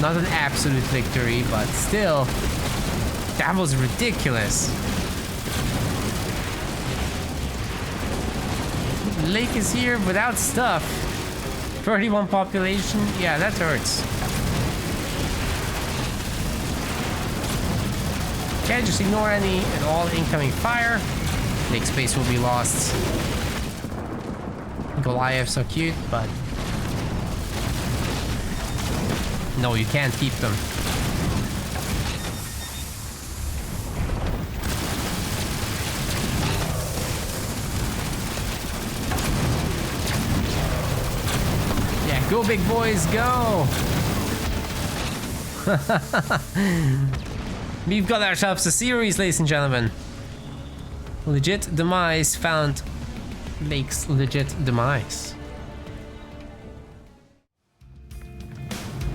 Not an absolute victory, but still, that was ridiculous. Layke is here without stuff. 31 population, yeah, that hurts. Okay, just ignore any and all incoming fire. Layke space will be lost. Goliaths are cute, but no, you can't keep them. Yeah, go big boys, go! We've got ourselves a series, ladies and gentlemen. Legit Demise found Layke's legit demise.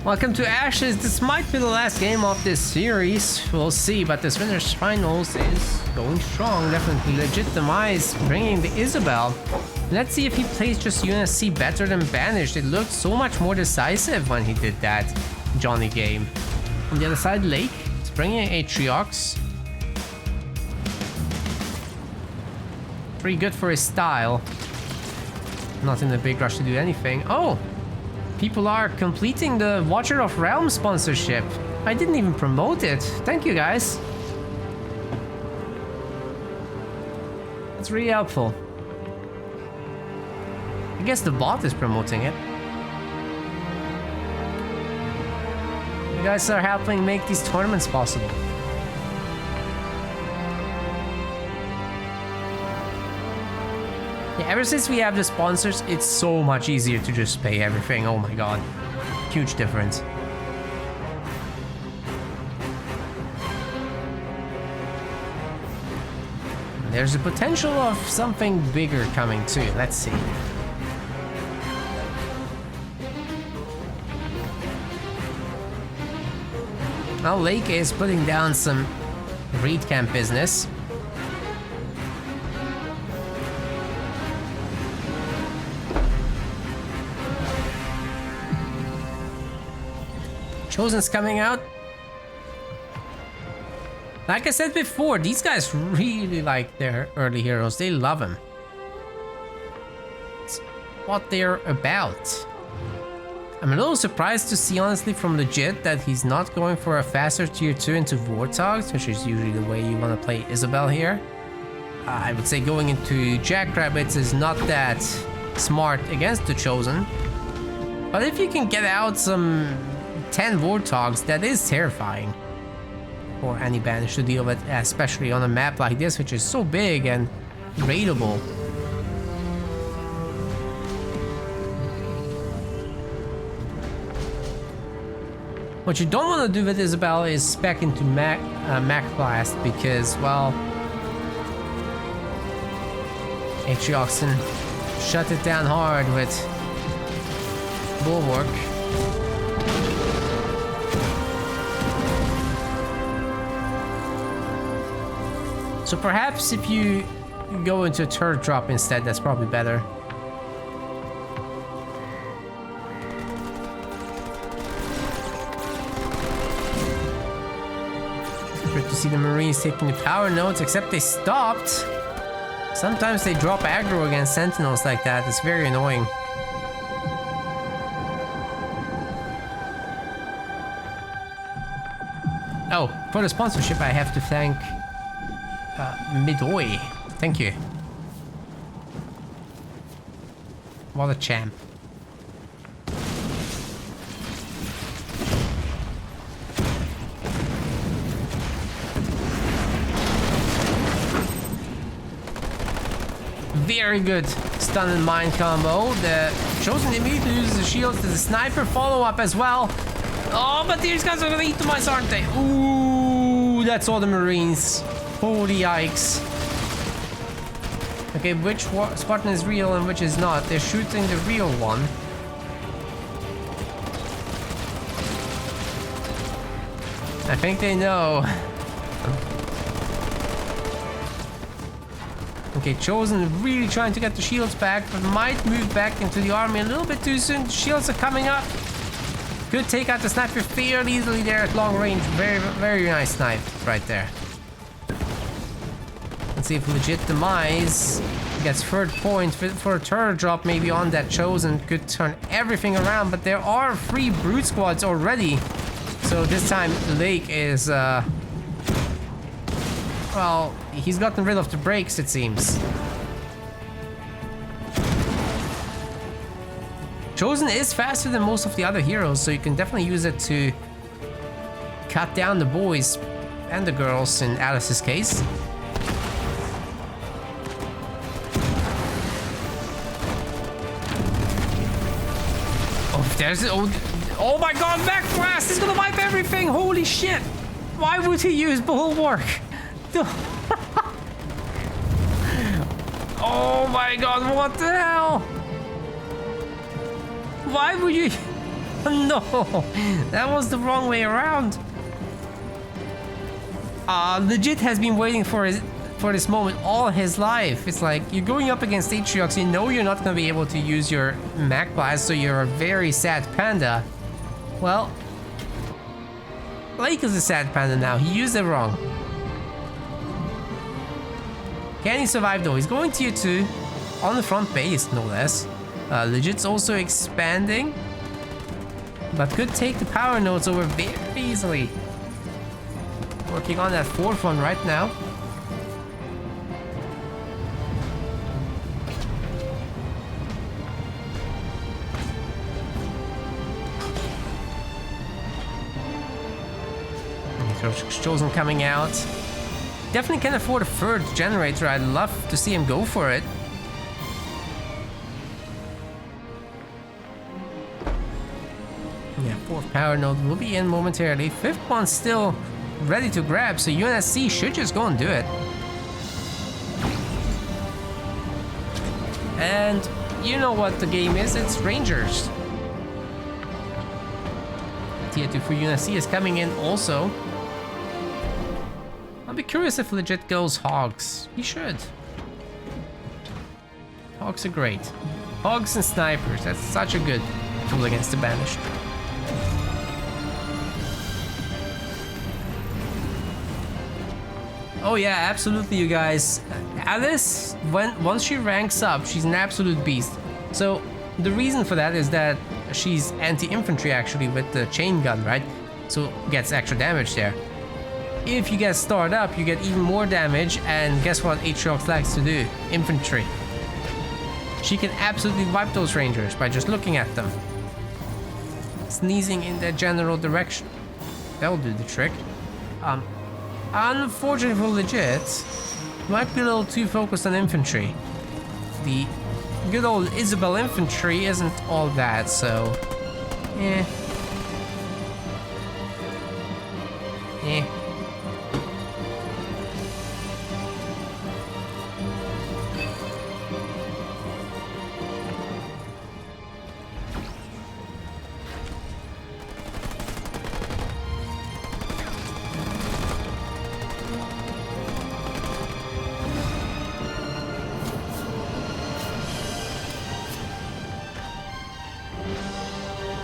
Welcome to Ashes. This might be the last game of this series. We'll see, but this winners finals is going strong. Definitely legit Demise bringing the Isabel. Let's see if he plays just UNSC better than Banished. It looked so much more decisive when he did that Johnny game. On the other side, Layke is bringing Atriox. Pretty good for his style. Not in a big rush to do anything. Oh! People are completing the Watcher of Realm sponsorship. I didn't even promote it. Thank you, guys. That's really helpful. I guess the bot is promoting it. You guys are helping make these tournaments possible. Yeah, ever since we have the sponsors, it's so much easier to just pay everything. Oh my god. Huge difference. There's a potential of something bigger coming too. Let's see. Now Layke is putting down some raid camp business. Chosen's coming out. Like I said before, these guys really like their early heroes. They love them. It's what they're about. I'm a little surprised to see, honestly, from Legit that he's not going for a faster tier 2 into Warthogs, which is usually the way you want to play Isabel here. I would say going into Jackrabbits is not that smart against the Chosen. But if you can get out some 10 Warthogs, that is terrifying for any Banish to deal with, especially on a map like this, which is so big and raidable. What you don't want to do with Isabel is spec into Mac Blast because, well, Atrioxen shut it down hard with Bulwark. So perhaps if you go into a turret drop instead, that's probably better. Good to see the Marines taking the power nodes, except they stopped. Sometimes they drop aggro against Sentinels like that. It's very annoying. Oh, for the sponsorship, I have to thank Midway. Thank you. What a champ. Very good stun and mine combo. The Chosen immediately uses the shields. There's a sniper follow-up as well. Oh, but these guys are gonna eat the mice, aren't they? Ooh, that's all the Marines. Holy yikes. Okay, which Spartan is real and which is not? They're shooting the real one. I think they know. Okay, Chosen really trying to get the shields back, but might move back into the army a little bit too soon. The shields are coming up. Could take out the sniper fairly easily there at long range. Very, very nice snipe right there. Let's see if legit Demise gets third point for a turret drop maybe on that Chosen. Could turn everything around, but there are 3 brute squads already. So this time Layke is, well, he's gotten rid of the brakes, it seems. Chosen is faster than most of the other heroes, so you can definitely use it to cut down the boys and the girls in Alice's case. Oh, there's oh my god, backblast! He's gonna wipe everything! Holy shit! Why would he use Bulwark? Oh my god, what the hell? Why would you? No, that was the wrong way around. Legit has been waiting for this moment all his life. It's like you're going up against Atriox, you know you're not gonna be able to use your Mag Blast, so you're a very sad panda. Well, Layke is a sad panda now. He used it wrong. Can he survive though? He's going tier 2 on the front base, no less. Legit's also expanding, but could take the power nodes over very easily. Working on that fourth one right now. Chosen coming out. Definitely can afford a third generator. I'd love to see him go for it. Yeah, 4th power node will be in momentarily. 5th one's still ready to grab, so UNSC should just go and do it. And you know what the game is, it's Rangers. Tier 2 for UNSC is coming in also. I'll be curious if legit goes Hogs. He should. Hogs are great. Hogs and snipers, that's such a good tool against the banished. Oh yeah, absolutely, you guys. Alice, once she ranks up, she's an absolute beast. So the reason for that is that she's anti-infantry actually with the chain gun, right? So gets extra damage there. If you get starred up, you get even more damage, and guess what Atriox likes to do? Infantry. She can absolutely wipe those Rangers by just looking at them. Sneezing in their general direction. That'll do the trick. Unfortunately for legit, might be a little too focused on infantry. The good old Isabel infantry isn't all that, so... eh. Eh.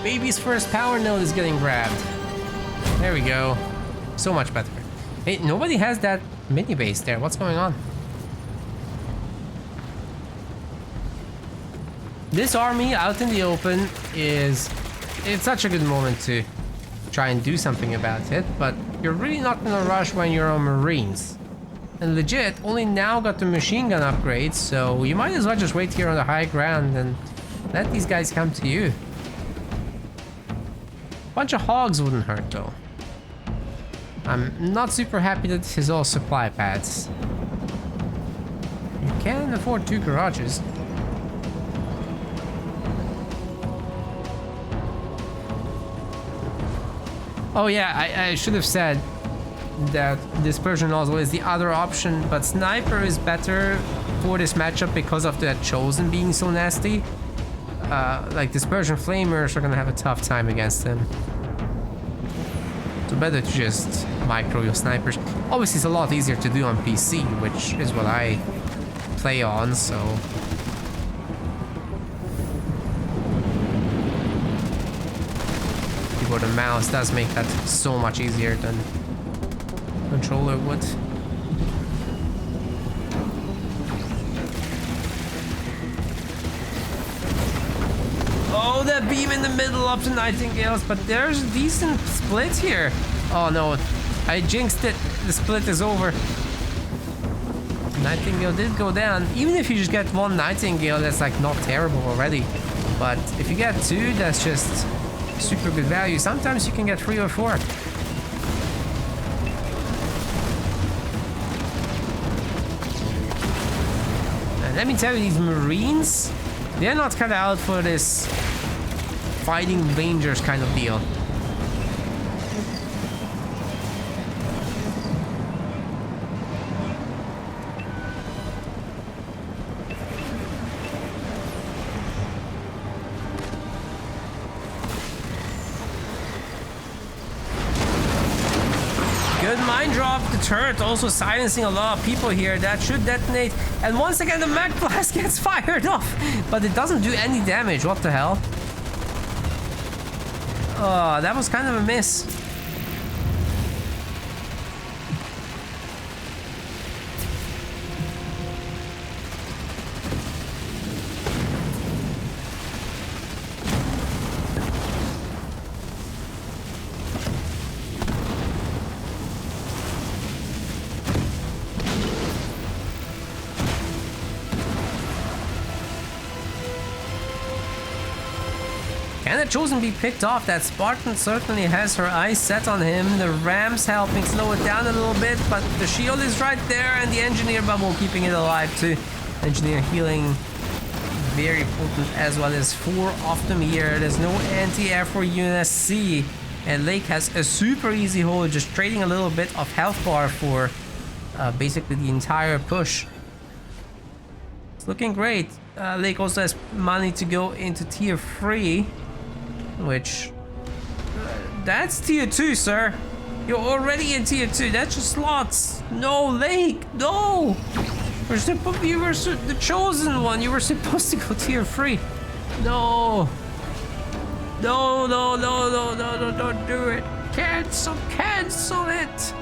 Baby's first power node is getting grabbed. There we go. So much better. Hey, nobody has that mini base there. What's going on? This army out in the open it's such a good moment to try and do something about it, but you're really not gonna rush when you're on Marines. And legit only now got the machine gun upgrade, so you might as well just wait here on the high ground and let these guys come to you. Bunch of hogs wouldn't hurt though. I'm not super happy that this is all supply pads. You can afford 2 garages. Oh yeah, I should have said that dispersion nozzle is the other option, but sniper is better for this matchup because of that Chosen being so nasty. Like dispersion flamers are gonna have a tough time against him. So better to just micro your snipers. Obviously, it's a lot easier to do on PC, which is what I play on, so... Keyboard and mouse does make that so much easier than controller would. Oh, that beam in the middle of the Nightingales, but there's a decent split here. Oh no, I jinxed it. The split is over. Nightingale did go down. Even if you just get one Nightingale, that's like not terrible already. But if you get two, that's just super good value. Sometimes you can get 3 or 4. And let me tell you, these Marines, they're not cut out for this fighting rangers kind of deal. Good mine drop. The turret also silencing a lot of people here. That should detonate. And once again, the mag blast gets fired off. But it doesn't do any damage. What the hell? Oh, that was kind of a miss. Can the Chosen be picked off? That Spartan certainly has her eyes set on him. The Ram's helping slow it down a little bit, but the shield is right there, and the Engineer bubble keeping it alive too. Engineer healing very potent as well as 4 of them here. There's no anti-air for UNSC, and Layke has a super easy hold, just trading a little bit of health bar for basically the entire push. It's looking great. Layke also has money to go into tier 3. Which, that's tier 2, sir. You're already in tier 2. That's your slots. No, Layke, no. You were the chosen one. You were supposed to go tier 3. No. No, no, no, no, no, no, don't do it. Cancel it.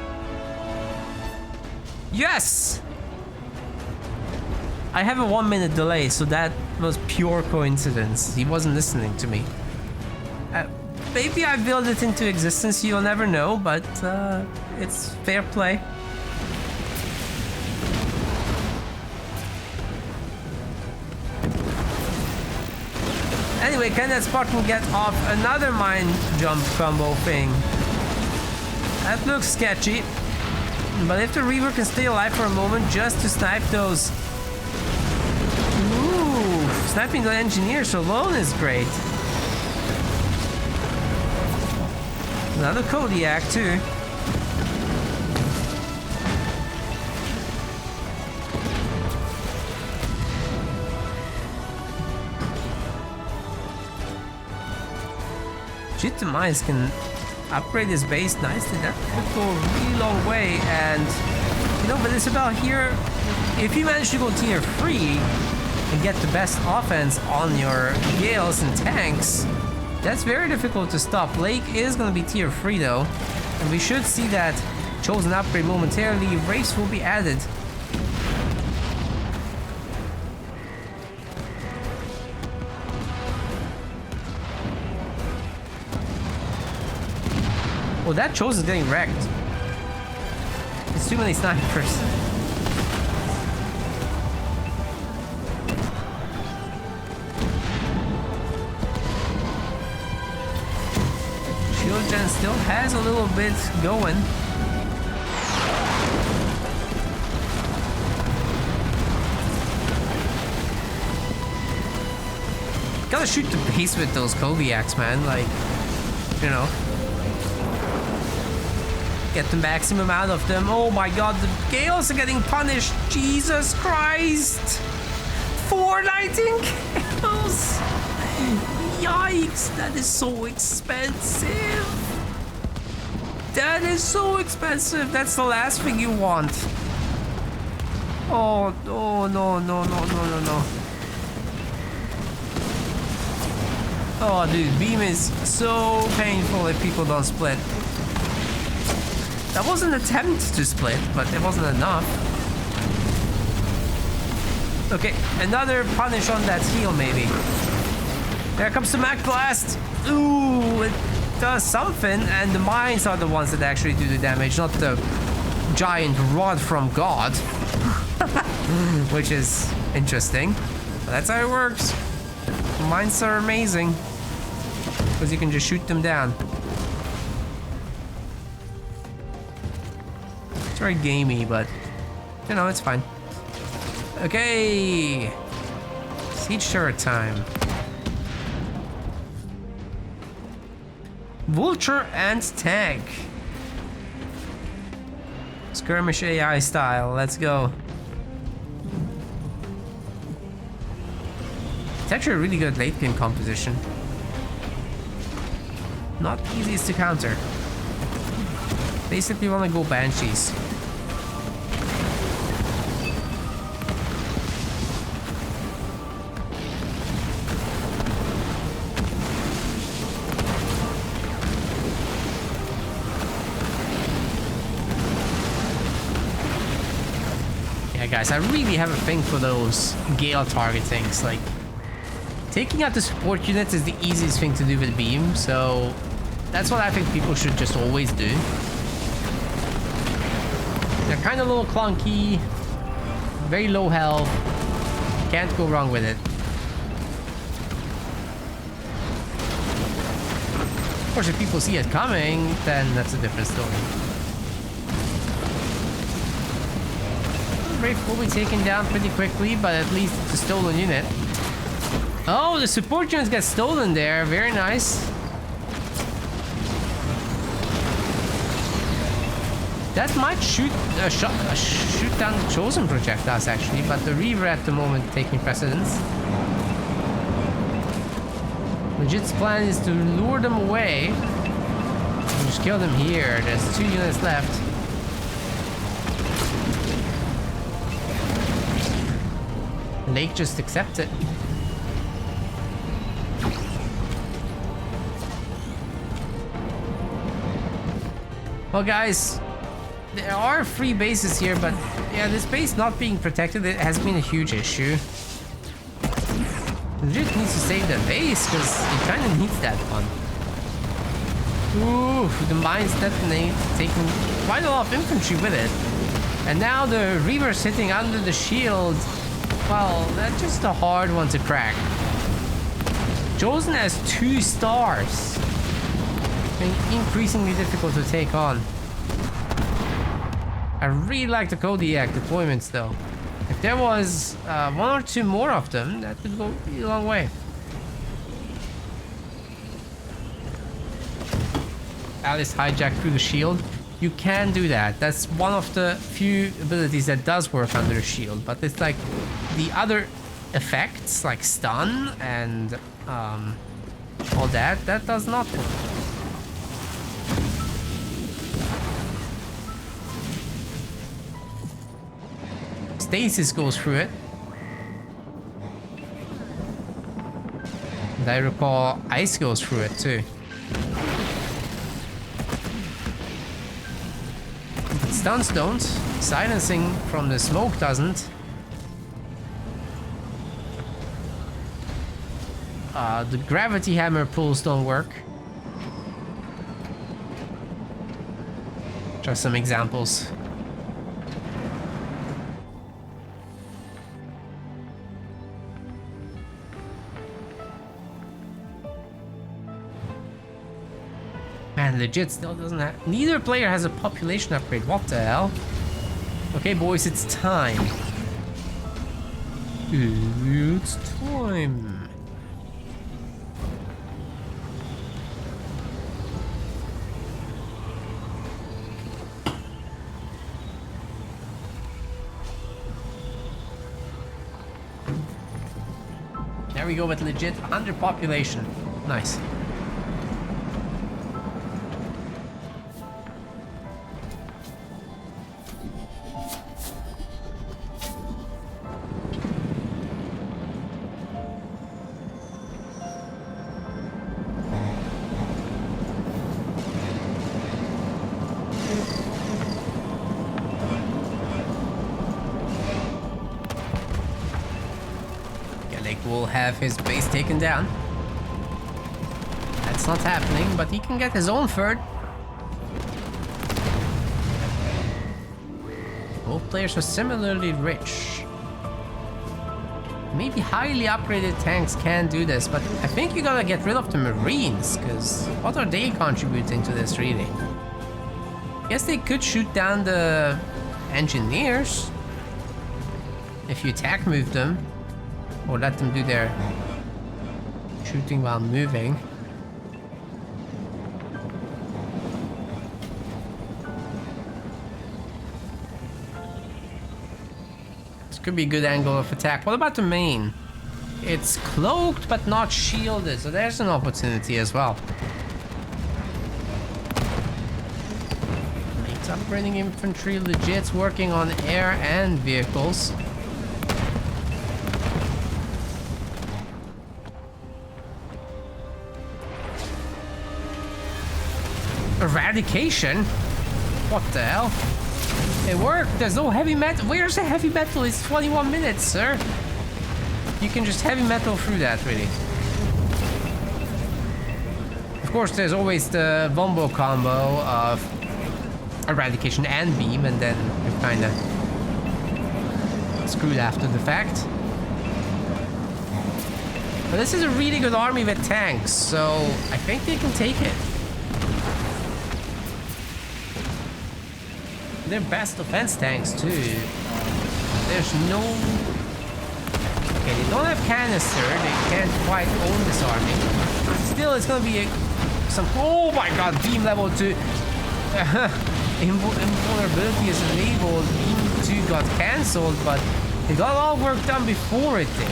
Yes. I have a 1-minute delay, so that was pure coincidence. He wasn't listening to me. Maybe I built it into existence, you'll never know, but it's fair play. Anyway, can that Spartan get off another mine jump combo thing? That looks sketchy. But if the Reaver can stay alive for a moment just to snipe those... Ooh, sniping the Engineers alone is great. Another Kodiak too. Demise can upgrade his base nicely. That could go a really long way, and you know, but it's about here. If you manage to go tier 3 and get the best offense on your Gales and tanks, that's very difficult to stop. Layke is going to be tier 3 though, and we should see that Chosen upgrade momentarily. Race will be added. Oh, that Chosen's getting wrecked. It's too many snipers. Shield Gen still has a little bit going. Gotta shoot the base with those Kodiaks, man. Like, you know. Get the maximum out of them. Oh my god, the Gales are getting punished. Jesus Christ. 4 Nightingales. Yikes, that is so expensive. That is so expensive. That's the last thing you want. Oh, oh no, no, no, no, no, no. Oh, dude, beam is so painful if people don't split. That was an attempt to split, but it wasn't enough. Okay, another punish on that heal, maybe. There comes the Mac Blast. Ooh, it does something, and the mines are the ones that actually do the damage, not the giant rod from God. Which is interesting. But that's how it works. Mines are amazing. Because you can just shoot them down. It's very gamey, but you know, it's fine. Okay. Siege turret time. Vulture and tank. Skirmish AI style. Let's go. It's actually a really good late game composition. Not the easiest to counter. Basically want to go Banshees. Yeah guys, I really have a thing for those Gale targetings. Like, taking out the support units is the easiest thing to do with beam, so that's what I think people should just always do. They're kind of a little clunky, very low health, can't go wrong with it. Of course, if people see it coming, then that's a different story. Wraith will be taken down pretty quickly, but at least it's a stolen unit. Oh, the support units get stolen there. Very nice. That might shoot down the chosen projectiles actually, but the Reaver at the moment taking precedence. Legit's plan is to lure them away. Just kill them here. There's 2 units left. Layke just accepts it. Well, guys, there are 3 bases here, but yeah, this base not being protected, it has been a huge issue. Legit needs to save the base because it kind of needs that one. Ooh, the mines detonate, taking quite a lot of infantry with it. And now the Reaver's hitting under the shield. Well, that's just a hard one to crack. Chosen has 2 stars. Increasingly difficult to take on. I really like the Kodiak deployments though. If there was 1 or 2 more of them, that would go a really long way. Alice hijack through the shield. You can do that. That's one of the few abilities that does work under the shield, but it's like the other effects like stun and all that does not work. Stasis goes through it. And I recall ice goes through it too. But stuns don't. Silencing from the smoke doesn't. The gravity hammer pulls don't work. Just some examples. Man, legit still doesn't have... Neither player has a population upgrade. What the hell? Okay, boys, it's time. It's time. There we go with legit 100 population. Nice. will have his base taken down. That's not happening, but he can get his own third. Both players are similarly rich. Maybe highly upgraded tanks can do this, but I think you gotta get rid of the Marines, because what are they contributing to this, really? Guess they could shoot down the engineers if you attack move them, or let them do their shooting while moving. This could be a good angle of attack. What about the main? It's cloaked but not shielded, so there's an opportunity as well. It's upgrading infantry, legit working on air and vehicles. Eradication? What the hell? It worked. There's no heavy metal. Where's the heavy metal? It's 21 minutes, sir. You can just heavy metal through that, really. Of course, there's always the Vombo combo of eradication and beam, and then you're kind of screwed after the fact. But this is a really good army with tanks, so I think they can take it. They're best defense tanks too. There's no... Okay, they don't have canister. They can't quite own this army. Still, it's gonna be some... Oh my god, beam level 2. Invulnerability is enabled. Beam 2 got cancelled, but it got all work done before it did.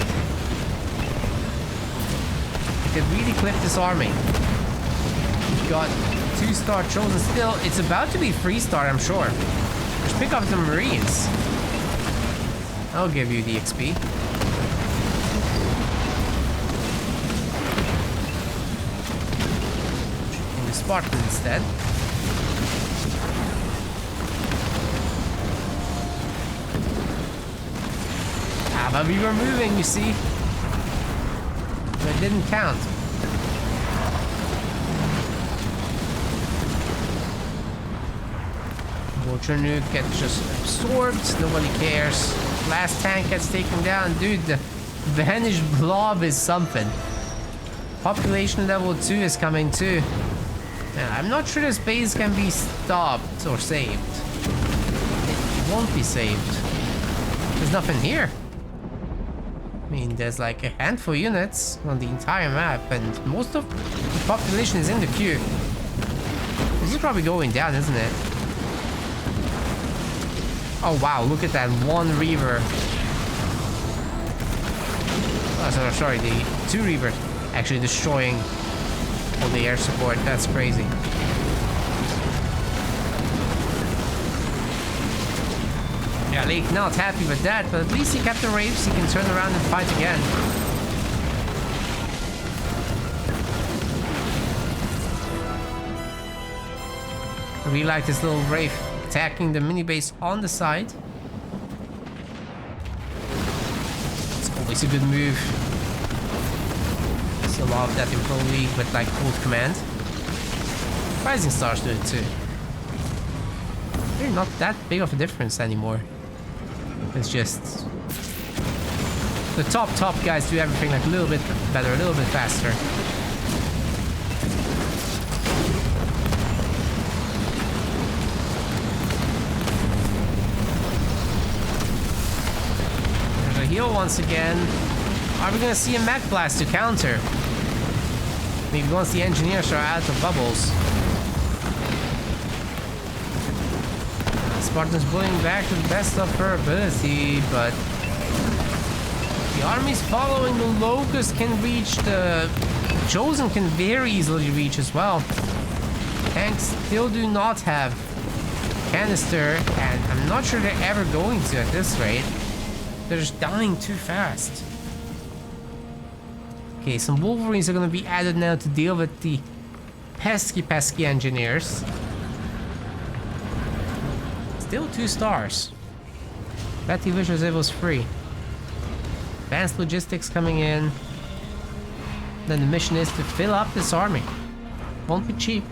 It could really clip this army. We've got 2-star chosen still. It's about to be 3-star, I'm sure. Just pick up the Marines. I'll give you the XP. And the Spartan instead. Ah, but we were moving, you see. But it didn't count. Vulture nuke gets just absorbed, nobody cares. Last tank gets taken down. Dude, the vanished blob is something. Population level 2 is coming too. Yeah, I'm not sure this base can be stopped or saved. It won't be saved. There's nothing here. I mean, there's like a handful of units on the entire map, and most of the population is in the queue. This is probably going down, isn't it? Oh wow, look at that one Reaver. Oh, sorry, the 2 Reavers actually destroying all the air support. That's crazy. Yeah, Layke not happy with that, but at least he kept the rapes. He can turn around and fight again. I really like this little Wraith attacking the mini base on the side. It's always a good move. See a lot of that in Pro League with like Cold Command. Rising Stars do it too. They're not that big of a difference anymore. It's just the top guys do everything like a little bit better, a little bit faster. Heal once again. Are we gonna see a Mech Blast to counter? Maybe once the engineers are out of bubbles. Spartan's pulling back to the best of her ability, but the armies following the Locust can reach. The Chosen can very easily reach as well. Tanks still do not have canister, and I'm not sure they're ever going to at this rate. They're just dying too fast. Okay, some Wolverines are going to be added now to deal with the pesky engineers. Still 2 stars. Betty wishes it was free. Advanced logistics coming in. Then the mission is to fill up this army. Won't be cheap.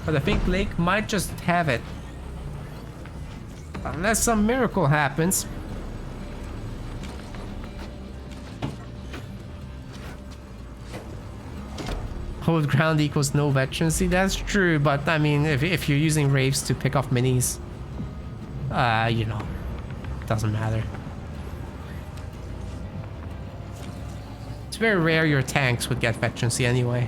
But I think Layke might just have it. Unless some miracle happens. Hold ground equals no veterans. See, that's true, but I mean, if you're using Wraiths to pick off minis, you know, doesn't matter. It's very rare your tanks would get veterancy anyway.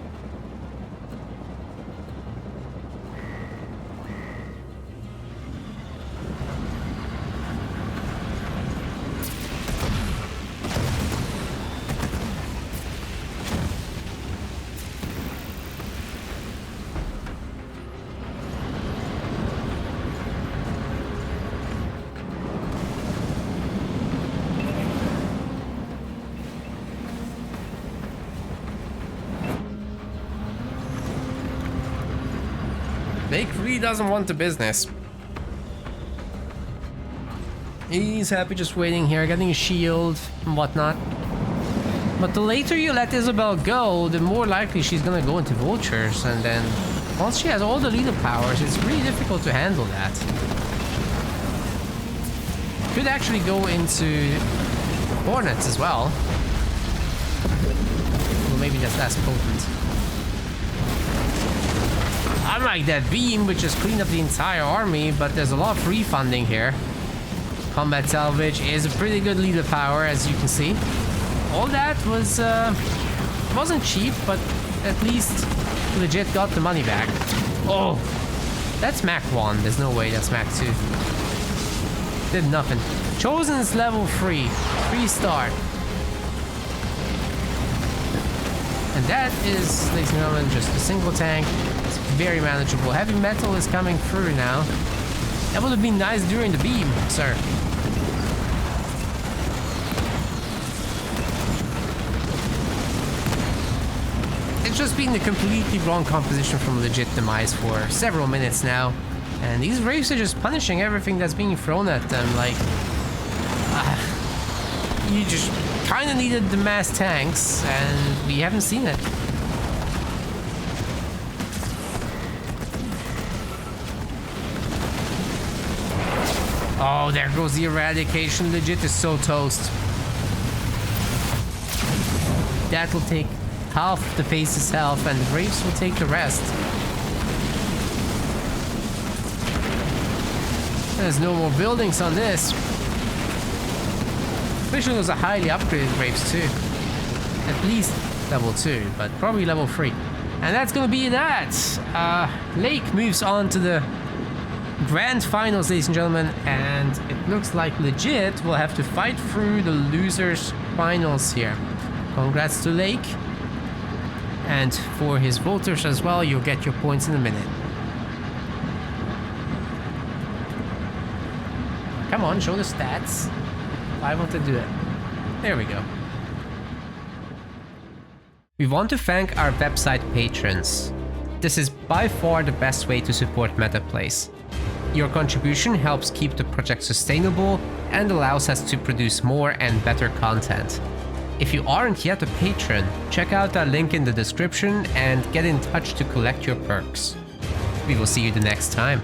Layke really doesn't want the business. He's happy just waiting here, getting a shield and whatnot. But the later you let Isabel go, the more likely she's gonna go into vultures, and then once she has all the leader powers, it's really difficult to handle that. Could actually go into hornets as well. Well, maybe that's less potent. Unlike that beam, which just cleaned up the entire army, but there's a lot of refunding here. Combat salvage is a pretty good leader power, as you can see. All that was wasn't cheap, but at least legit got the money back. Oh, that's Mach 1. There's no way that's Mach 2. Did nothing. Chosen's level 3. 3-star. And that is, ladies and gentlemen, just a single tank. It's very manageable. Heavy metal is coming through now. That would have been nice during the beam, sir. It's just been the completely wrong composition from legit Demise for several minutes now. And these Wraiths are just punishing everything that's being thrown at them. Like, you just kind of needed the mass tanks, and we haven't seen it. Oh, there goes the eradication. Legit is so toast. That will take half the face's health, and the Wraiths will take the rest. There's no more buildings on this. Especially those are highly upgraded Wraiths too. At least level 2, but probably level 3. And that's gonna be that. Layke moves on to the grand finals, ladies and gentlemen, and it looks like legit will have to fight through the losers finals here. Congrats to Layke. And for his voters as well, you'll get your points in a minute. Come on, show the stats. I want to do it. There we go. We want to thank our website patrons. This is by far the best way to support MetaPlays. Your contribution helps keep the project sustainable and allows us to produce more and better content. If you aren't yet a patron, check out our link in the description and get in touch to collect your perks. We will see you the next time.